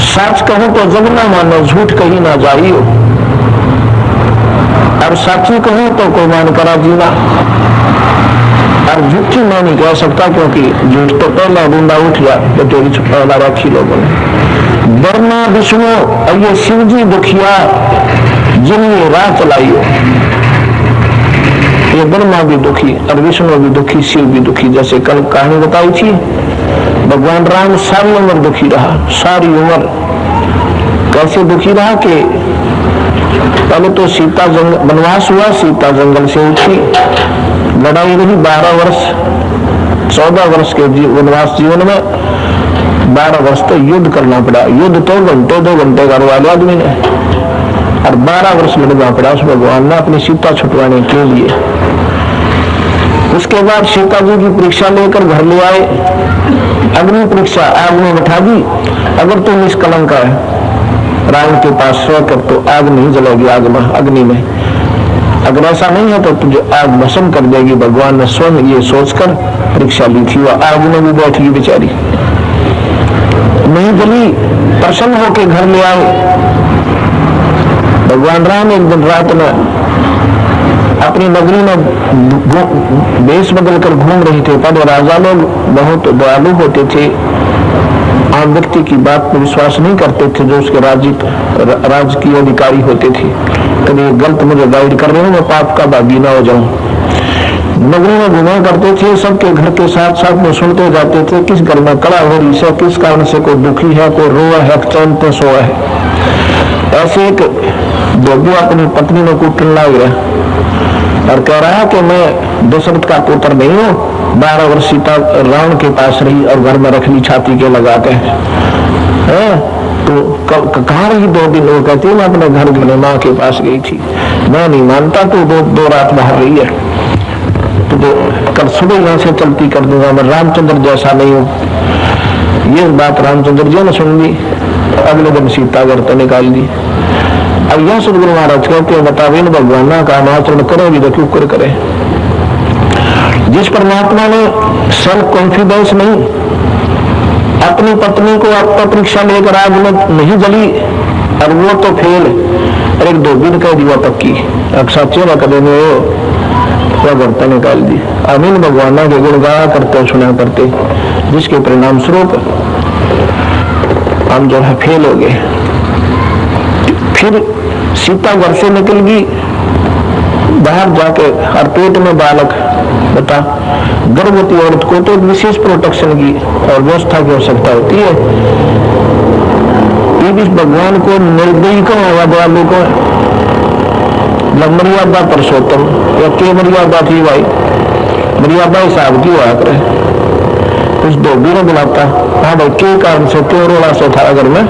सच कहूं तो जग ना मानो, झूठ कहीं ना जाइयो, और सच्ची कहूं तो कोई मान करा जीना। और झूठी मैं नहीं कह सकता, क्योंकि झूठ तो पहला बूंदा उठ गया तो तेरी छुपा रखी लोगों ने। ब्रह्मा विष्णु और ये शिव जी दुखिया जिन्हें राह चलाइयो, ये ब्रह्मा भी दुखी और विष्णु भी दुखी, शिव भी दुखी। जैसे कल कहानी बताई थी, भगवान राम सारी उम्र दुखी रहा, सारी उम्र। कैसे दुखी रहा कि पहले तो सीता वनवास हुआ, सीता जंगल से उठी, लड़ाई रही 12 वर्ष, 14 वर्ष के वनवास जीवन में 12 वर्ष तो युद्ध करना पड़ा। युद्ध तो घंटे 2 घंटे करवा लिया आदमी ने, और 12 वर्ष लड़ना पड़ा उस भगवान ने अपनी सीता छुटवाने के लिए। उसके बाद सीता जी की परीक्षा लेकर घर ले आए, अग्नि परीक्षा, आग में बैठा दी। अगर तुम निष्कलंक है राम के पास रहकर तो आग नहीं जलेगी, आग में अग्नि में। अगर ऐसा नहीं है तो तुझे आग भस्म कर देगी। भगवान ने स्वयं ये सोचकर परीक्षा ली थी। वह आग में भी बैठ गई बेचारी, नहीं जली, प्रसन्न होकर घर ले आए। भगवान राम एक दिन रात में अपनी नगरी में वेश बदल कर घूम रहे थे। पर राजा लोग बहुत दयालु होते थे, आम व्यक्ति की बात पर विश्वास नहीं करते थे, जो उसके राज्य की अधिकारी होते थे। कभी गलत मुझे गाइड कर रहे हो, मैं पाप का भागी ना हो जाऊं। नगरी में घुमा करते थे, सबके घर के साथ साथ में सुनते जाते थे किस घर में कड़ा हो रही है, किस कारण से कोई दुखी है, कोई रोआ है, चैन पे सोया है। ऐसे एक धोबी अपनी पत्नी में कूटने लग गया और कह रहा है कि मैं दशरथ का पुत्र नहीं हूँ। 12 वर्ष सीता रावण के पास रही और घर में रख ली छाती के लगा के। तो कहाँ रही 2 दिन? वो कहती है मैं अपने घर में माँ के पास गई थी। मैं नहीं मानता, तो 2 रात बाहर रही है, तो कल सुबह यहाँ से चलती कर दूंगा, मैं रामचंद्र जैसा नहीं हूँ। ये बात रामचंद्र जी ने सुन ली। अगले दिन सीता घर तो निकाल दी। अब यह सदगुरु महाराज कहते हैं, बतावे न भगवान का आचरण करे भी तो क्यों कर करे। जिस परमात्मा ने सेल्फ कॉन्फिडेंस नहीं, अपनी पत्नी को आपका परीक्षा लेकर आग में नहीं जली, और वो तो फेल, और एक धोबी ने कह दिया पक्की, अब सच्चे न कदे में वह गर्ता निकाल दी। अमीन भगवान के गुण गाया करते सुना करते, जिसके परिणाम स्वरूप हम जो है फेल हो गए। फिर सीता घर से निकल गई बाहर जाके, और पेट में बालक। बता, गर्भवती औरत को तो विशेष प्रोटेक्शन की और व्यवस्था की आवश्यकता होती है। ये भी भगवान को निर्दयी को होगा, दयालु को मर्यादा पुरुषोत्तम या के मर्यादा थी भाई, मर्यादा हिसाब की हुआ करे। उस धोबी ने बुलाता, हाँ भाई के कारण से क्यों रोला से था घर में,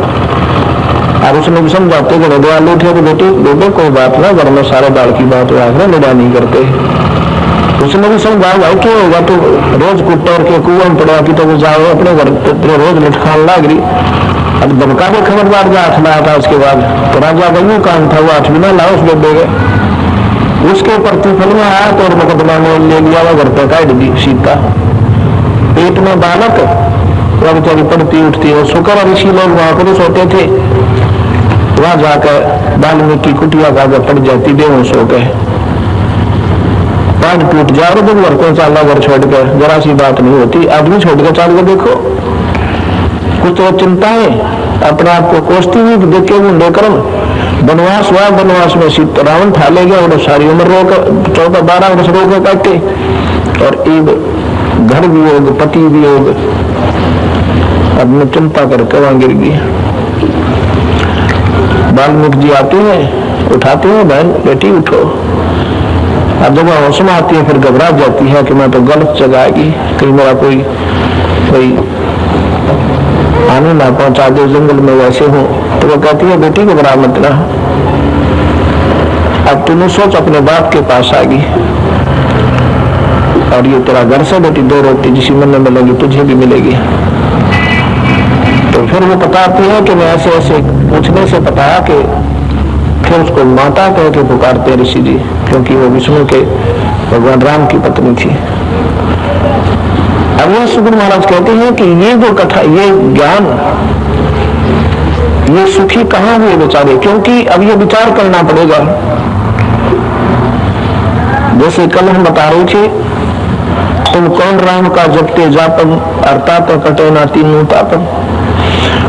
और उसने भी समझाते कि दयालु थे, तो बेटे कोई बात ना, घर में सारे बाल की बात हुआ, लड़ा नहीं करते। उसने भी समझाया भाई क्यों होगा, तो रोज कुत्ता के कुआं में पड़ा कि तो जाओ अपने घर, रोज लटखान लाग रही। अब धमका के खबरदार जा हाथ लाया था। उसके बाद तो राजा का काम था, वो हाथ भी ना लाओ, उसको दे गए। उसके प्रतिफल में आया तो मुकदमा में ले लिया, वो घर पे काट दी सीता। पेट में बालक, वह बेचारी पड़ती उठती है। शुक्र ऋषि लोग वहां पर सोते थे, वहां जाकर वाल्मीकि कुटिया का पड़ जाती, बेहोश हो गए, पैर टूट जाए, तो घर को चाला घर छोड़कर, जरा सी बात नहीं होती, आदमी छोड़कर चाल के देखो। कुछ तो चिंताएं अपने आप को कोसती हुई देखे मुंडे कर्म, वनवास हुआ, वनवास में रावण ठा ले गया और सारी उम्र रोक 14-12 वर्ष रोक काटे, और एक घर वियोग, पति वियोग, अब मैं चिंता करके वहां गिर गई। वाल्मीकि जी आते हैं, उठाते हैं, बहन बेटी उठो। अब जब होश में आती है फिर घबरा जाती है कि मैं तो गलत जगह आएगी, कहीं मेरा कोई आने ना पहुंचा दे, जंगल में वैसे हूं। तो वो कहती है बेटी घबरा मत ना, अब तूने सोच अपने बाप के पास आ गई, और ये तेरा घर से बेटी 2 रोटी जिसी मन में मिलेगी तुझे भी मिलेगी। तो फिर वो बताती है कि मैं ऐसे ऐसे पूछने से बताया कि फिर उसको माता कह के पुकारते ऋषि जी, क्योंकि वो विष्णु के भगवान राम की पत्नी थी। अब ये सुगुण महाराज कहते हैं कि ये जो कथा, ये ज्ञान, ये सुखी कहां हुए बेचारे, क्योंकि अब ये विचार करना पड़ेगा। जैसे कल हम बता रहे थे, तुम कौन राम का जपते जापन, अर्थात कटे ना तीनों तापन।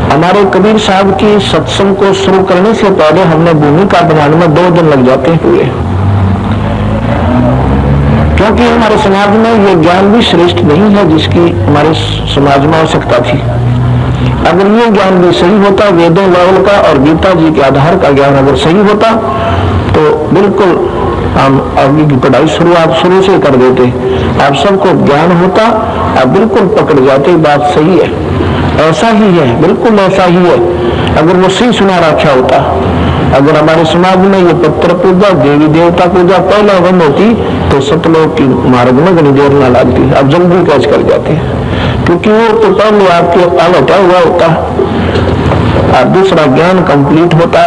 हमारे कबीर साहब की सत्संग को शुरू करने से पहले हमने भूमिका बनाने में 2 दिन लग जाते हैं पूरे, क्योंकि हमारे समाज में ये ज्ञान भी श्रेष्ठ नहीं है जिसकी हमारे समाज में आवश्यकता थी। अगर ये ज्ञान भी सही होता, वेदों लेवल का और गीता जी के आधार का ज्ञान अगर सही होता, तो बिल्कुल हम आगे की पढ़ाई शुरू से कर देते, आप सबको ज्ञान होता, आप बिल्कुल पकड़ जाते, बात सही है, ऐसा ही है, बिल्कुल ऐसा ही है। अगर वो सही सुना रखा होता, अगर हमारे समाज में ये पत्र पूजा, देवी देवता पूजा पहले बंद होती तो सतलोक की मार्ग में घनी देर ना लगती, अब जल्दी कैच कर जाते, क्योंकि वो तो पहले आपके हटा हुआ होता और दूसरा ज्ञान कंप्लीट होता।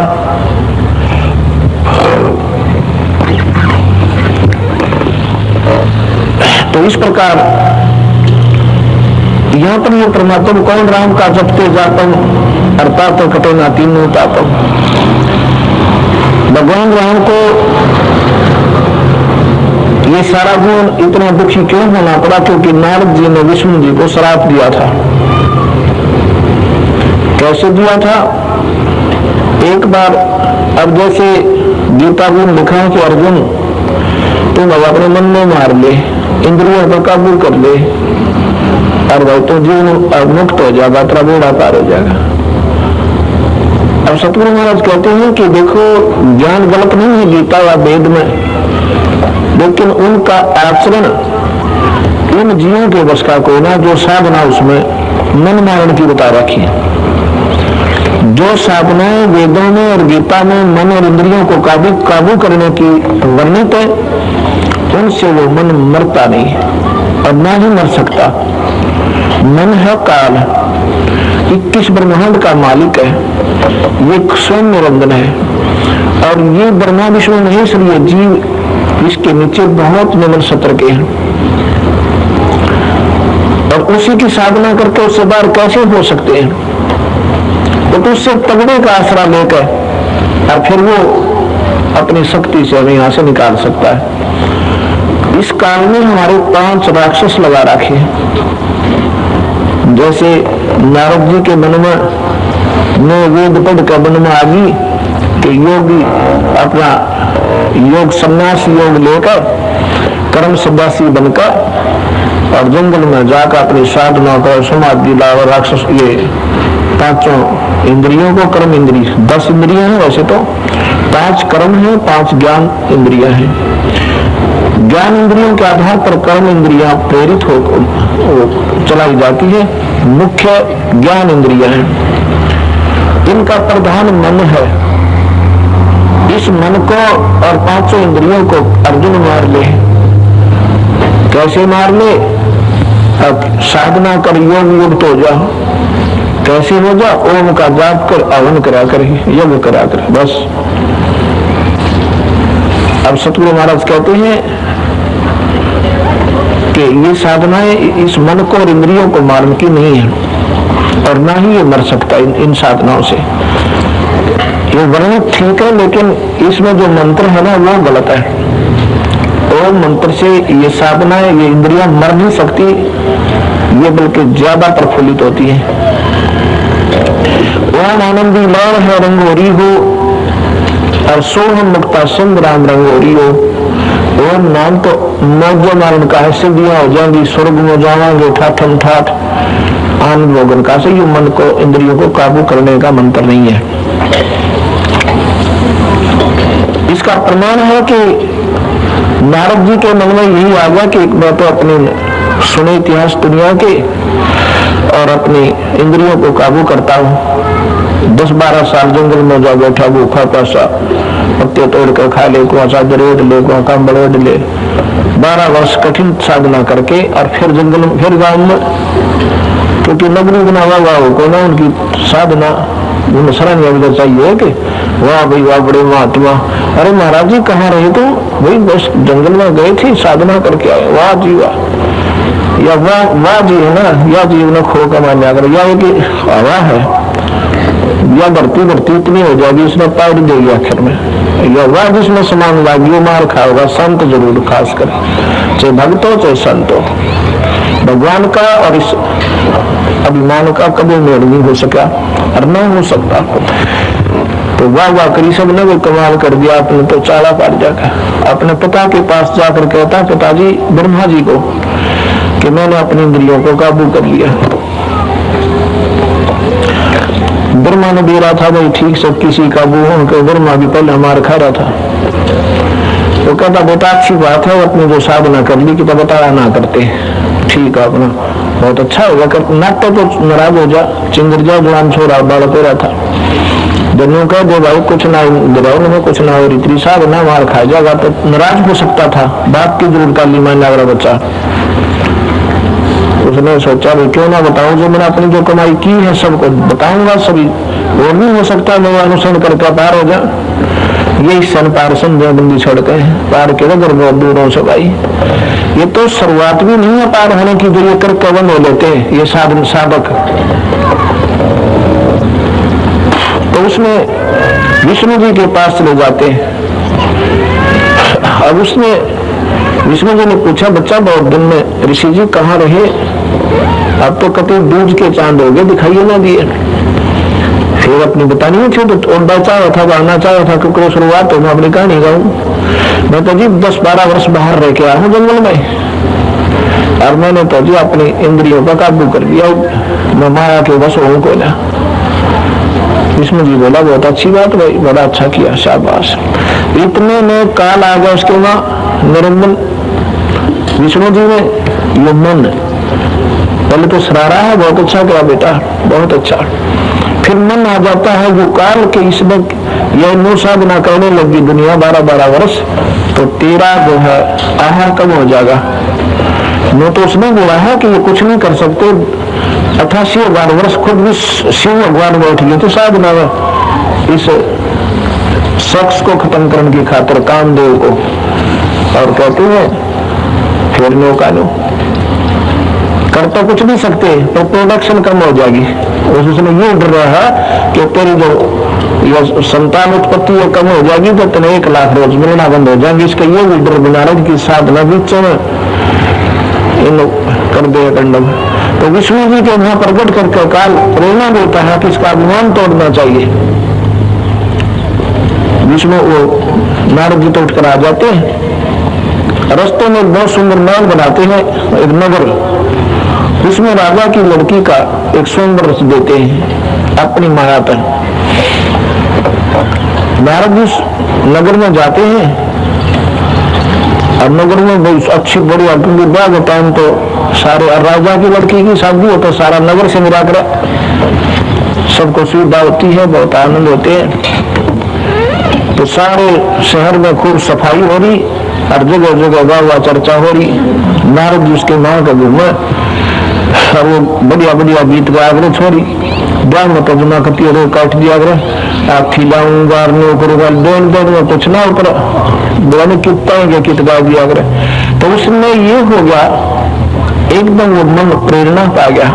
तो इस प्रकार यहाँ पर ये परमात्मा कौन राम का जपते जापन, अर्थात कटे ना तीनों तापन। भगवान राम को ये सारा गुण इतना दुखी क्यों होना पड़ा, क्योंकि नारद जी ने विष्णु जी को श्राप दिया था। कैसे दिया था? एक बार, अब जैसे गीता गुण लिखा है कि अर्जुन तुम अब अपने मन में मार ले, इंद्रियों पर काबू कर ले, और भाई तो जीवन मुक्त हो जाएगा, तेरा बेड़ा पार हो जाएगा। अब सतगुरु महाराज कहते हैं कि देखो, ज्ञान गलत नहीं है गीता या वेद में, लेकिन उनका आचरण इन जीवों के बस का कोई ना, जो साधना उसमें मन मारण की बता रखी है। जो साधनाएं वेदों में और गीता में मन और इंद्रियों को काबू करने की वर्णित है, उनसे वो मन मरता नहीं और ना ही मर सकता। मन है काल, 21 ब्रह्मांड का मालिक है, ये स्वयं निरंजन है, और ये ब्रह्मा विष्णु महेश्वर ये जीव इसके नीचे बहुत निम्न सत्र के हैं, और उसी की साधना करके उससे बाहर कैसे हो सकते हैं? तो उससे तगड़े का आसरा लेकर और फिर वो अपनी शक्ति से हमें यहां से निकाल सकता है। इस काल में हमारे 5 राक्षस लगा रखे हैं। जैसे नारद जी के मन में वेद पढ़ कर मन में आ गई कि योगी अपना योग संन्यास योग लेकर कर्म सन्यासी बनकर और जंगल में जाकर अपनी साधना कर समाधि लाभ राक्षस ये 5 इंद्रियों को, कर्म इंद्रिय 10 इंद्रियां हैं वैसे तो, 5 कर्म है, 5 ज्ञान इंद्रियां हैं। ज्ञान इंद्रियों के आधार पर कर्म इंद्रियां प्रेरित हो चलाई जाती है। मुख्य ज्ञान इंद्रियां हैं, इनका प्रधान मन है। इस मन को और 5 इंद्रियों को अर्जुन मार ले। कैसे मार ले? अब साधना कर योग युक्त हो जा। कैसे हो जा? ओम का जाप कर, हवन करा कर, यज्ञ करा कर, बस। अब सतगुरु महाराज कहते हैं कि ये साधनाएं इस मन को और इंद्रियों को मारने की नहीं है, और ना ही ये मर सकता इन साधनाओं से। ये वर्णन ठीक है, लेकिन इसमें जो मंत्र है ना वो गलत है। ओम मंत्र से ये साधनाएं, ये इंद्रियां मर नहीं सकती, ये बल्कि ज्यादा प्रफुल्लित होती है। ओम आनंदी लौड़ है रंगोरी हो, और सोहम मुक्ता सिंह राम रंगोरी हो। ओम नाम तो मौजो मारण का है, सिद्धियां हो जाएंगी, स्वर्ग में जावांगे ठाठम ठाठ आनंद भोगन का। से ये मन को, इंद्रियों को काबू करने का मंत्र नहीं है। इसका प्रमाण है कि नारद जी के मन में यही आ गया कि मैं तो अपने सुने इतिहास दुनिया के और अपनी इंद्रियों को काबू करता हूँ। 10-12 साल जंगल में जा बैठा, भूखा प्यासा, पत्ते तोड़ कर खा ले, कुआ चादर ओढ़ ले, कुआ कंबल ओढ़ ले, 12 वर्ष कठिन साधना करके और फिर जंगल में, फिर गांव में, क्योंकि नगरी बनावा हुआ को ना उनकी साधना सराहनीय चाहिए कि वाह भाई वाह बड़े महात्मा। अरे महाराज जी कहाँ रहे तो? भाई बस जंगल में गए थे, साधना करके आए। वाह जी वाह, या वाह जी है ना, या जीव ने खो का मान जाकर, या कि हवा है, या बढ़ती बढ़ती इतनी हो जाएगी इसने पार देगी आखिर में, या वाह जिसमें समान लागी वो मार खाएगा। संत जरूर खास कर, चाहे भक्त हो चाहे संत हो, भगवान का और इस अभिमान का कभी मेल नहीं हो सका और न हो सकता। तो वाह वाह करी सब ने, वो कमाल कर दिया आपने तो, चाला पार जाकर अपने पिता के पास जाकर कहता पिताजी ब्रह्मा जी को कि मैंने अपनी इंद्रियों को काबू कर लिया। ब्रह्मा ने दे रहा था भाई ठीक सब किसी काबू हो, उनके ब्रह्मा भी पहले हमारा खा रहा था। वो कहता बेटा अच्छी बात है, अपनी जो साधना कर ली कि तो बताया ना करते, ठीक है अपना बहुत अच्छा होगा कर, नाट्य तो नाराज हो जा, चिंगर जा जुड़ान छोड़ा बालक हो रहा था। जन्नू कह दे भाई कुछ ना गिराओ में कुछ ना हो, इतनी साधना मार खा जाएगा तो नाराज हो सकता था। बाप की जरूर का ली मान जागरा बच्चा। उसने सोचा भाई क्यों ना बताऊं, जो मैंने अपनी जो कमाई की है सबको बताऊंगा, सभी वो नहीं हो सकता मैं अनुसरण करके पार हो जा। यही सन पार बंदी छोड़ते हैं पार के अगर बहुत दूरों से भाई। ये तो शुरुआत भी नहीं है पार होने की, जो ये कर कवन हो लेते हैं ये साधन साधक। तो उसमें विष्णु जी के पास चले जाते हैं। अब उसने विष्णु जी ने पूछा बच्चा बहुत दिन में ऋषि जी कहाँ रहे, अब तो कभी दूज के चांद हो गए दिखाइए ना दिए। फिर अपनी बतानी थी तो चाहा था गाना चाहा था, क्योंकि शुरुआत तो मैं अपनी कहानी गाऊं। मैं तो जी 10-12 वर्ष बाहर रह के आया हूँ जंगल में, और मैंने तो जी अपनी इंद्रियों का काबू कर दिया, मैं माया के बस हूँ को ना। विष्णु जी बोला बहुत अच्छी बात भाई, बड़ा अच्छा किया, शाबाश। इतने में काल आ गया उसके वहां निरंजन विष्णु जी ने, ये मन पहले तो सरारा है बहुत अच्छा किया बेटा बहुत अच्छा, फिर मन आ जाता है वो काल के इसमें यह नो साधना करने लगी दुनिया 12-12 वर्ष, तो तेरा जो है आहार कम हो जाएगा। नो तो उसने बोला है कि ये कुछ नहीं कर सकते, 88,000 वर्ष खुद भी शिव भगवान बैठ गए तो साधना में इस शख्स को खत्म करने की खातिर कामदेव को, और कहते हैं फिर नो का नो कर तो कुछ नहीं सकते तो प्रोडक्शन कम हो जाएगी। उसने ये डर रहा कि तेरी जो संतान उत्पत्ति है कम हो जाएगी तो तुम्हें 1 लाख रोज मिलना बंद हो जाएंगे। इसका ये भी डर बना रहा कि साधना बीच में कर दे कंडम। तो विष्णु जी के वहां प्रकट करके काल प्रेरणा देता है कि इसका अभिमान तोड़ना चाहिए। विष्णु वो नारद जी तो उठकर आ जाते हैं, रस्ते में बहुत सुंदर महल बनाते हैं एक नगर, उसमें राजा की लड़की का एक सुंदर रस देते हैं अपनी माया पर। नारद जी नगर में जाते हैं और नगर में बहुत अच्छी बड़ी क्योंकि बाग टाइम तो सारे राजा की लड़की की शादी हो तो सारा नगर से मिला कर सबको सुविधा होती है, बहुत आनंद होते हैं। तो सारे शहर में खूब सफाई हो रही, हर जगह जगह वाह चर्चा हो रही। नारद जी उसके माँ का घूमे और वो बढ़िया बढ़िया गीत गाया करे, छोरी ब्याह में तर्जुमा करती है, काट दिया करे आप खिलाऊंगा करूंगा दोन दोन में कुछ ना ऊपर बोले कितना कित गा दिया करे। तो उसमें ये हो गया एकदम वो मन प्रेरणा पा गया।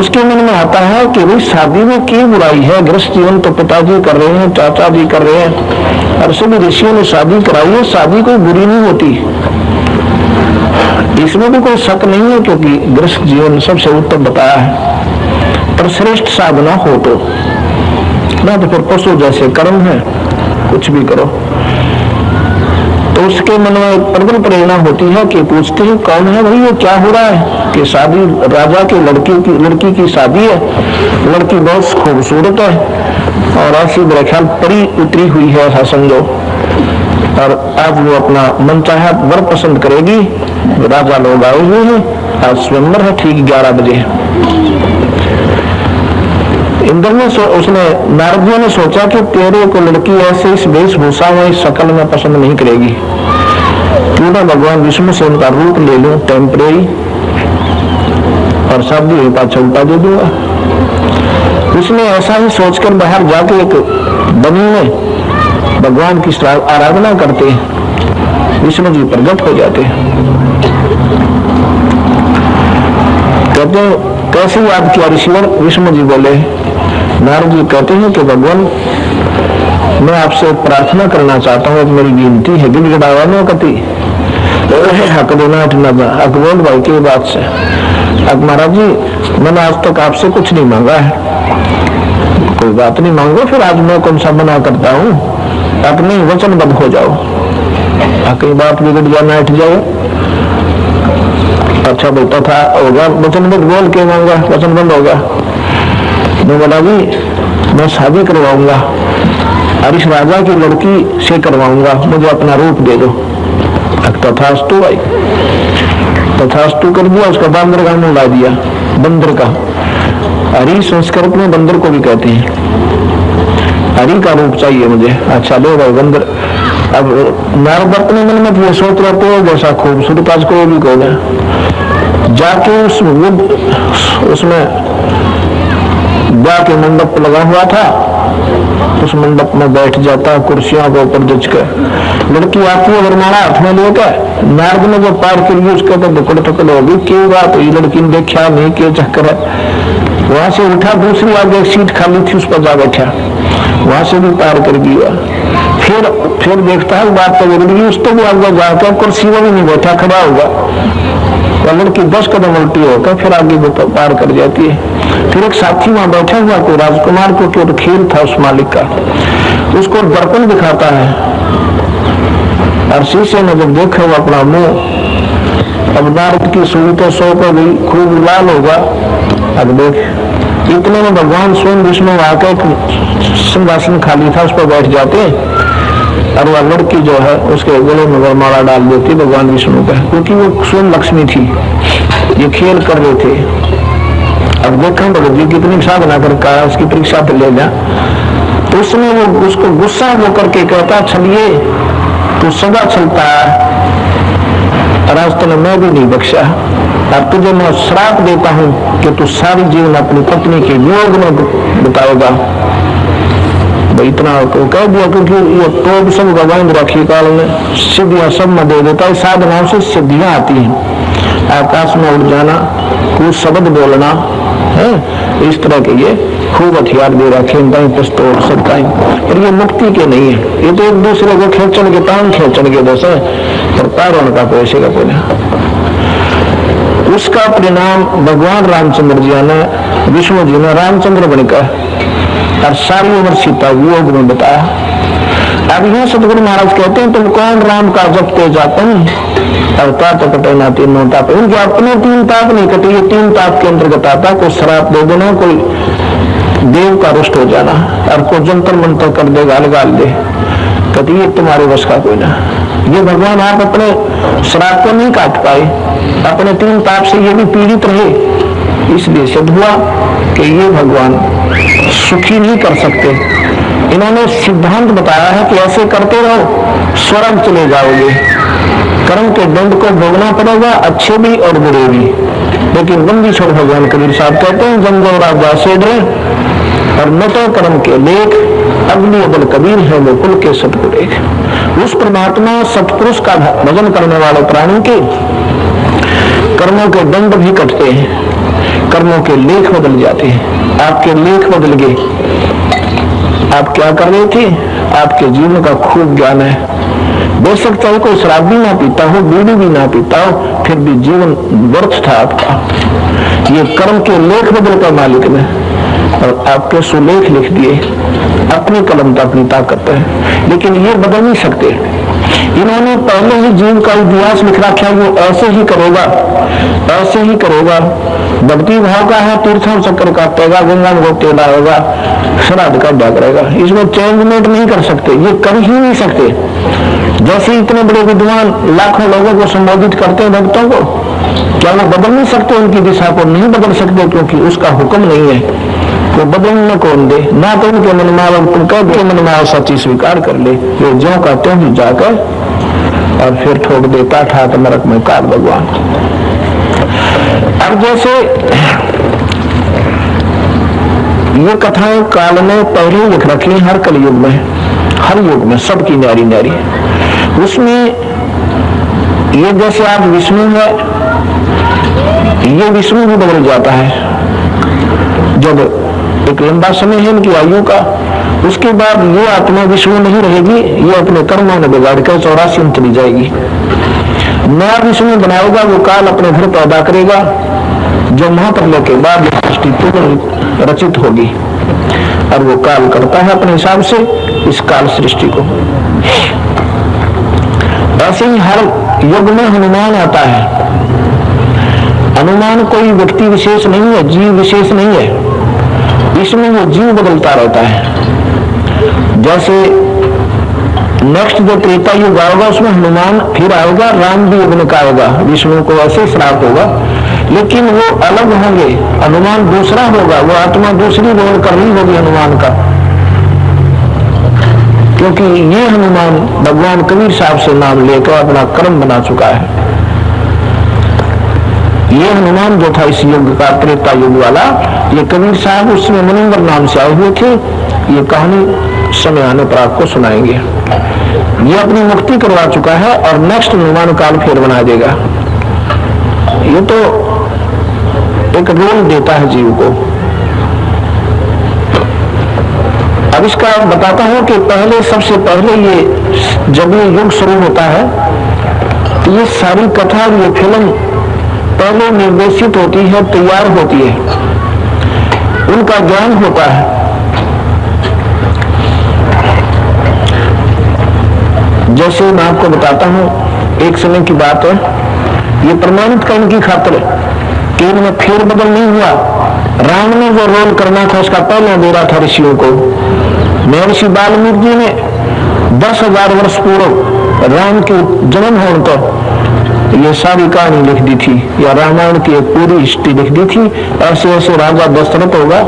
उसके मन में आता है कि भाई शादी में क्या बुराई है, गृहस्थ जीवन तो पिताजी कर रहे हैं, चाचा जी कर रहे हैं, और सभी ऋषियों ने शादी कराई है, शादी कोई बुरी नहीं होती, इसमें भी कोई शक नहीं है, क्योंकि गृहस्थ जीवन सबसे उत्तम बताया है। पर श्रेष्ठ साधना हो तो ना तो फिर पशु जैसे कर्म है कुछ भी करो। तो उसके मन में प्रबल प्रेरणा होती है कि पूछते हैं कौन है भाई, ये क्या हो रहा है? कि शादी, राजा की लड़की की शादी है, लड़की बहुत खूबसूरत है और ऐसी मेरा ख्याल परी उतरी हुई है, ऐसा समझो। और आज वो अपना मनचाहा वर पसंद करेगी। राजा लोग आए हुए हैं, आज स्वयंवर है, ठीक 11 बजे। इंद्र ने उसने नारद जी ने सोचा कि तेरे को लड़की ऐसे इस वेशभूषा में, इस शकल में पसंद नहीं करेगी, क्यों ना भगवान विष्णु से उनका रूप ले लूं टेम्परेरी, और शादी हुई पाछा उल्टा दे दूंगा। उसने ऐसा ही सोचकर बाहर जाके एक बनी में भगवान की आराधना करते, विष्णु जी प्रकट हो जाते। कहते कैसे याद किया ऋषिवर? विष्णु जी बोले, नारद जी कहते हैं कि भगवान मैं आपसे प्रार्थना करना चाहता हूँ, एक मेरी विनती है। गिड़गिड़ावा में कति हक देना हक बोल भाई की बात से। अब महाराज जी मैंने आज तक आपसे कुछ नहीं मांगा है, कोई बात नहीं मांगो, फिर आज मैं कौन सा मना करता हूँ? अपने वचनबद्ध हो जाओ, कई बात बिगड़ जाना हट जाओ। अच्छा बोलता था होगा, वचनबद्ध बोल के मांगा, वचनबद्ध होगा। मैं बोला जी मैं शादी करवाऊंगा और इस राजा की लड़की से करवाऊंगा, मुझे अपना रूप दे दो। तथास्तु भाई, तथास्तु कर दिया। उसका बंदर का मुंह ला दिया, बंदर का। हरि संस्कृत में बंदर को भी कहते हैं, हरि का रूप चाहिए मुझे। अच्छा लो भाई बंदर। अब नारद अपने मन में ये सोच रहे थे जैसा खूबसूरत आज कोई भी कहो जाके उसमें जाके मंडप लगा हुआ था, उस मंडप में बैठ जाता, कुर्सियों के ऊपर जचकर। लड़की आती है वरमाला हाथ में लेकर, नारद ने जो पार के लिए उसके ऊपर दुकड़ टुकड़ होगी, क्यों बात हुई? लड़की ने देखा नहीं के चक्कर है। वहां से उठा, दूसरी आगे एक सीट खाली थी उस पर जा बैठा, वहां से भी पार कर दिया। फिर देखता है बात तो बिगड़ गई, उस तो भी आगे जाकर कुर्सी में भी नहीं बैठा, खड़ा होगा। वह लड़की 10 कदम उल्टी होकर फिर आगे पार कर जाती है। फिर एक साथी वहां बैठा हुआ कोई राजकुमार को क्यों खेल था उस मालिक का, उसको दर्पण दिखाता है और शीशे में जब देखा हुआ अपना मुंह, अब नारद की सुई तो सो पर गई, खूब लाल होगा। अब देख इतने में भगवान स्वयं विष्णु आकर सिंहासन खाली था उस पर बैठ जाते और वह लड़की जो है उसके गले में वरमाला डाल देती भगवान विष्णु का, क्योंकि वो स्वयं लक्ष्मी थी। ये खेल कर रहे थे। अब देखा भगत जी कितनी साधना कर कहा उसकी परीक्षा पे ले जा, तो उसने वो उसको गुस्सा हो करके कहता चलिए तू सदा चलता रास्ते में मैं भी नहीं बख्शा, अब तुझे मैं श्राप देता हूं कि तू सारी जीवन अपनी पत्नी के वियोग में बिताएगा। इतना तो कह दिया, क्योंकि ये तो सब गवाइन रखी काल में सिद्धियां सब में दे देता है। साधनाओं से सिद्धियां आती हैं, आकाश में उड़ जाना, कुछ शब्द बोलना है, इस तरह के ये खूब हथियार दे रखे, पिस्तौल सकता है, पर ये मुक्ति के नहीं है। ये तो एक दूसरे को खेचन के तान खेचन के दस है, पर तारण का पैसे का कोई नहीं। उसका परिणाम भगवान रामचंद्र जी ने, विष्णु जी ने रामचंद्र बनकर और सारी उम्र सीता वियोग में बताया। अब यह सतगुरु महाराज कहते हैं तुम कौन राम का जपते जाते अवतार तो कटे ना तीनों ताप, उनके अपने 3 ताप नहीं कटे, ये 3 ताप के अंतर्गत आता। कोई शराब दे देना, कोई देव का रुष्ट हो जाना, और कोई जंतर मंतर कर दे, गाल गाल दे, कहती ये तुम्हारे वश का कोई ना। ये भगवान आप अपने शराब को नहीं काट पाए, अपने 3 ताप से ये भी पीड़ित रहे, इसलिए सिद्ध हुआ कि ये भगवान सुखी नहीं कर सकते। इन्होंने सिद्धांत बताया है कि ऐसे करते रहो स्वर्ग चले जाओगे, कर्म के दंड को भोगना पड़ेगा, अच्छे भी और बुरे भी, लेकिन बंदी छोड़। भगवान कबीर साहब कहते हैं जंगल राजा से डरे और नटो कर्म के लेख, अग्नि अबल कबीर है वो कुल के सतपुरुष। उस परमात्मा सतपुरुष का भजन करने वाले प्राणी के कर्मों के दंड भी कटते हैं, कर्मों के लेख बदल जाते हैं। आपके लेख बदल गए, आप क्या कर रहे थे, आपके जीवन का खूब ज्ञान है। बेशक चाहे कोई शराब भी ना पीता हो, बीड़ी भी ना पीता हो, फिर भी जीवन व्यर्थ था आपका। ये कर्म के लेख बदल कर मालिक ने और आपके सुलेख लिख दिए, अपनी कलम तो अपनी ताकत है, लेकिन ये बदल नहीं सकते। इन्होंने पहले ही जीव का इतिहास लिख रखा है, वो ऐसे ही करेगा, ऐसे ही करेगा। भक्ति भाव का है, तीर्थों चक्कर काटेगा, गंगा में गोते डालेगा, श्राद्ध का अड्डा करेगा। इसमें चेंजमेंट नहीं कर सकते, ये कर ही नहीं सकते। जैसे इतने बड़े विद्वान लाखों लोगों को संबोधित करते हैं भक्तों को, क्या वो बदल नहीं सकते? उनकी दिशा को नहीं बदल सकते, क्योंकि उसका हुक्म नहीं है। वो बदलने कौन दे? ना तो उनके मन में, तुम कह के मन में सच्ची स्वीकार कर ले, ये ज्यों का त्यों ही जाकर और फिर ठोक देता ठाक नरक में कार भगवान। अब जैसे ये कथाएं काल ने पहले लिख रखी, हर कलयुग में, हर युग में सबकी न्यारी न्यारी। उसमें ये जैसे आप विष्णु है, ये विष्णु भी बदल जाता है। जब एक लंबा समय है इनकी आयु का, उसके बाद ये आत्मा विष्णु नहीं रहेगी, ये अपने कर्मों में बिगाड़ कर 84 में चली जाएगी। नया विष्णु बनाएगा, वो काल अपने घर पैदा करेगा, जो महाप्रलय के बाद सृष्टि पूर्ण रचित होगी। और वो काल करता है अपने हिसाब से इस काल सृष्टि को। ऐसे ही हर युग में हनुमान आता है। हनुमान कोई व्यक्ति विशेष नहीं है, जीव विशेष नहीं है, इसमें वो जीव बदलता रहता है। जैसे नेक्स्ट जो त्रेता युग आएगा उसमें हनुमान फिर आएगा, राम भी युग का आएगा, विष्णु को ऐसे श्राप होगा, लेकिन वो अलग होंगे। हनुमान दूसरा होगा, वो आत्मा दूसरी रोल कर रही होगी हनुमान का, क्योंकि ये हनुमान भगवान कबीर साहब से नाम लेकर अपना कर्म बना चुका है। ये हनुमान जो था इस युग का, त्रेता युग वाला, ये कबीर साहब उसमें मनिंदर नाम से आए हुए थे। ये कहानी समय आने पर आपको सुनाएंगे। ये अपनी मुक्ति करवा चुका है और नेक्स्ट हनुमान काल फिर बना देगा। ये तो एक रोल देता है जीव को। अब इसका बताता हूं कि पहले, सबसे पहले ये जब ये युग शुरू होता है तो ये सारी कथा, ये फिल्म पहले निर्देशित होती है, तैयार होती है, उनका ज्ञान होता है। जैसे मैं आपको बताता हूं, एक समय की बात है, ये प्रमाणित करने की खातिर कि इनमें फेरबदल नहीं हुआ। राम ने जो रोल करना था उसका पहले दे रहा था ऋषियों को। महर्षि वाल्मीकि जी ने 10,000 वर्ष पूर्व राम की जन्म होने तो ये सारी कहानी लिख दी थी, या रामायण की एक पूरी हिस्ट्री लिख दी थी। ऐसे ऐसे राजा दशरथ होगा,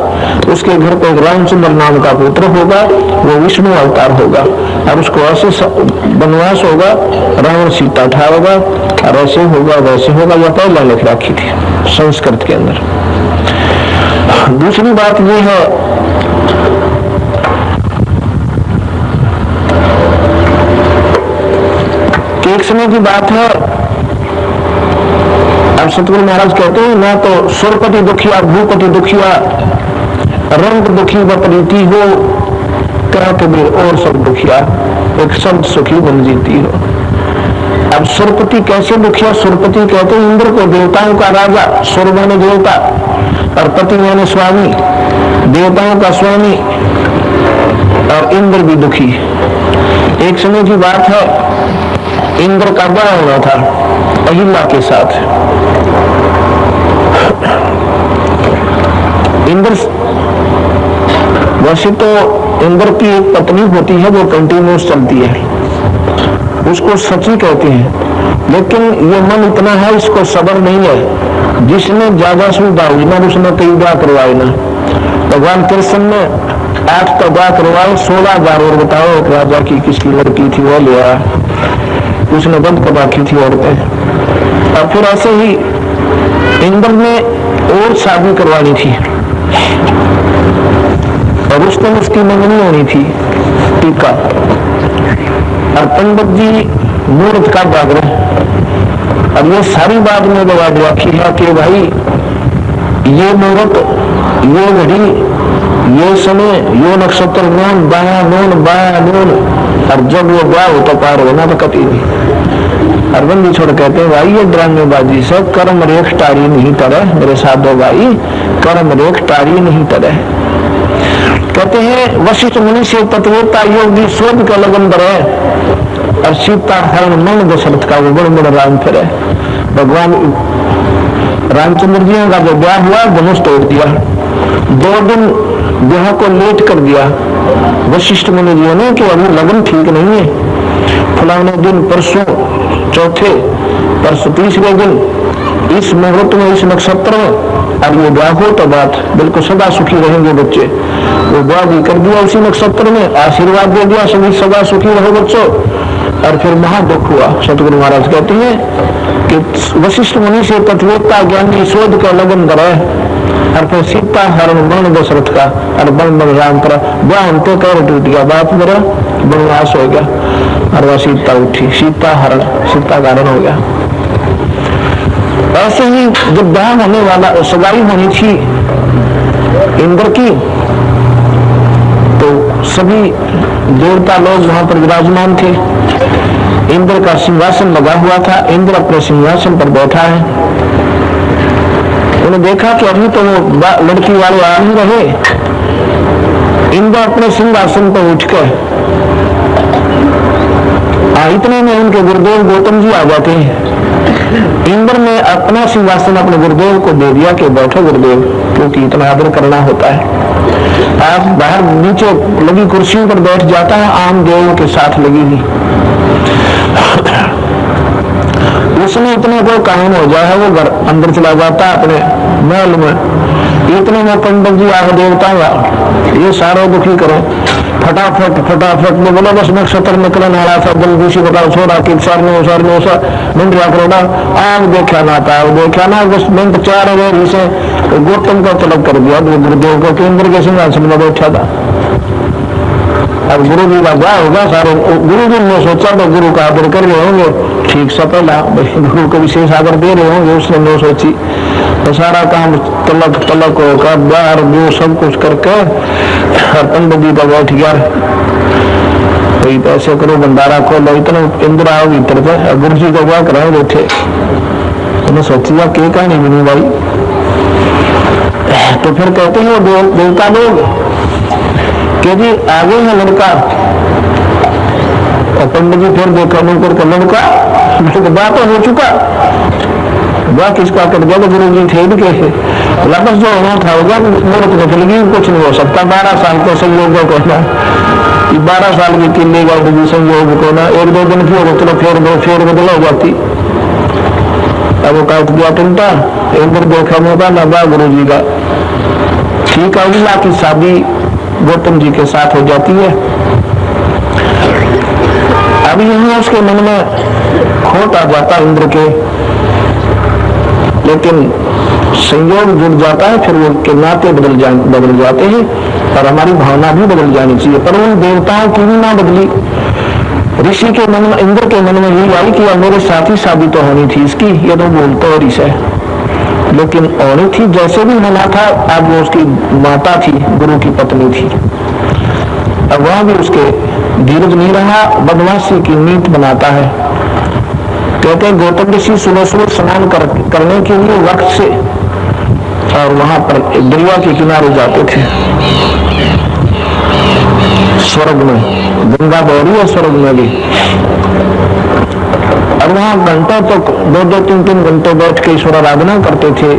उसके घर पर एक रामचंद्र नाम का पुत्र होगा, वो विष्णु अवतार होगा, और उसको ऐसे वनवास होगा, रावण सीता उठाएगा, और ऐसे होगा वैसे होगा। यह पहले लिख रखी थी संस्कृत के अंदर। दूसरी बात यह है, एक समय की बात है, अब सतगुरु महाराज कहते हैं, ना तो सुरपति दुखिया, भूपति दुखिया, रंग दुखी वपरीति हो, कहते भी और सब दुखिया, एक सब सुखी बन जीती हो। अब सुरपति कैसे दुखिया? सुरपति कहते हैं इंद्र को, देवताओं का राजा, सुर माने देवता और पति माने स्वामी, देवताओं का स्वामी, और इंद्र भी दुखी। एक समय की बात है, इंद्र का ब्याह होना था अहिल्या के साथ। इंद्र, वैसे तो इंद्र की एक पत्नी होती है जो कंटिन्यूस चलती है, उसको सची कहते हैं, लेकिन ये मन इतना है, इसको सब्र नहीं है। जिसने ज्यादा सुविधा हुई ना, उसने कई ब्याह करवाए ना। भगवान कृष्ण ने 8 तो ब्याह करवाए, 16,000 और बताओ। एक राजा की किसकी लड़की थी वो ले आया, उसने बंद कर रखी थी औरतें। और फिर ऐसे ही इंद्र ने और शादी करवानी थी, और उस दिन उसकी मंगनी होनी थी, टीका। और पंडित जी मुहूर्त का भाग रहे। अब ये सारी बात में दबा रखी है कि भाई ये मुहूर्त, ये घड़ी, ये समय, ये नक्षत्र, नून बाया नून, और जब वो ब्याह हो तो पार होना तो कति नहीं। अरविंद छोड़ कहते हैं, भाई ये ड्रामेबाजी से कर्म रेख टारी नहीं तरे, मेरे साधो भाई, कर्म रेख टारी नहीं तरे। वशिष्ठ मुनि से तत्वता योगी शोध का लगन बरे और सीता हरण मन दशरथ का वो बड़े बड़े राम फिर भगवान रामचंद्र जी का जो ब्याह हुआ धनुष तोड़ दिया, 2 दिन ब्याह को लेट कर दिया वशिष्ठ मुनि जी ने कि अभी लगन ठीक नहीं है, फलाने दिन परसों चौथे परसों तीसरे दिन इस मुहूर्त में इस नक्षत्र में अब ये ब्याह हो तो बात बिल्कुल सदा सुखी रहेंगे बच्चे। वो ब्याह भी कर दिया उसी नक्षत्र में, आशीर्वाद दे दिया सभी सदा सुखी रहो बच्चों। और फिर महा दुख हुआ। सतगुरु महाराज कहते हैं कि वशिष्ठ मुनि से तत्वता ज्ञानी शोध का लगन करे और फिर सीता हरण बन दशरथ का और बन राम पर ब्याह उनके कर टूट गया, बाप मेरा वनवास हो गया और वह सीता उठी, सीता हरण सीता का हरण हो गया। ऐसे ही जब ब्याह होने वाला सगाई होनी थी इंद्र की तो सभी देवता लोग वहां पर विराजमान थे। इंद्र का सिंहासन लगा हुआ था, इंद्र अपने सिंहासन पर बैठा है। उन्होंने देखा कि अभी तो वो लड़की वाले आ नहीं रहे। इंद्र अपने सिंहासन पर उठकर इतने में उनके गुरुदेव गौतम जी आ जाते हैं। इंद्र ने अपना सिंहासन अपने गुरुदेव को दे दिया कि बैठो गुरुदेव, क्योंकि इतना आदर करना होता है। आप बाहर नीचे लगी कुर्सियों पर बैठ जाता है आम देवों के साथ लगी हुई। उसमें इतने को काम हो जाए है वो घर अंदर चला जाता है अपने महल में। इतने में पंडित जी आगे देवता ये सारा दुखी करो फटाफट में बोला बस नक्षत्र निकलने वाला था, जल्दी से बताओ छोड़ा कि सारने मिंडिया करोड़ा आग देखा ना था, देखा ना बस मिनट 4 हो गए इसे गौतम को तलब कर दिया गुरुदेव को केंद्र के सिंहासन में बैठा था। अब गुरु जी का क्या होगा, सारे गुरु जी ने सोचा तो गुरु का आदर कर रहे होंगे ठीक सा पहला गुरु को विशेष आदर दे रहे होंगे, उसने न सोची तो सारा काम तलक होकर बाहर वो सब कुछ करके पंडित जी का बैठ गया। कोई पैसे करो भंडारा खोलो, इतने इंद्र आओ भीतर पे गुरु जी को क्या कराए बैठे। उन्हें सोचिया के कहानी बनी भाई। तो फिर कहते हैं वो देवता लोग कि जी आगे है लड़का, और पंडित जी फिर देखा नौकर का लड़का बात हो चुका, वह किसका कर दिया तो गुरु जी थे के लगभग जो होना था होगा मुहूर्त में फिलगी कुछ नहीं हो सकता। 12 साल को संयोग को ना 12 साल की किन्नी का संयोग को ना 1-2 दिन की हो चलो फेर बदल हो जाती। अब वो काट दिया टूटा इंद्र देखा मौका ना बा गुरु जी का ठीक है। अगला की शादी गौतम जी के साथ हो जाती है। अब यहाँ उसके मन में खोट आ जाता इंद्र के, लेकिन संयोग जुड़ जाता है फिर वो के नाते बदल जाते हैं और हमारी भावना भी बदल जानी चाहिए। पर उन देवताओं की भी ना बदली। ऋषि के मन में इंद्र के मन में यही आई कि अब मेरे साथ ही शादी तो होनी थी इसकी, ये तो बोलता और ऋषि लेकिन होनी थी जैसे भी मना था। अब वो उसकी माता थी, गुरु की पत्नी थी। अब वह भी उसके धीरज नहीं रहा, बदमाशी की नीति बनाता है। कहते हैं गौतम ऋषि सुबह स्नान करने के लिए वक्त से और वहां पर दरिया के किनारे जाते थे। स्वर्ग में गंगा बह रही है, स्वर्ग में भी, और वहां घंटों तक 2-2, 3-3 घंटे बैठ के ईश्वर आराधना करते थे।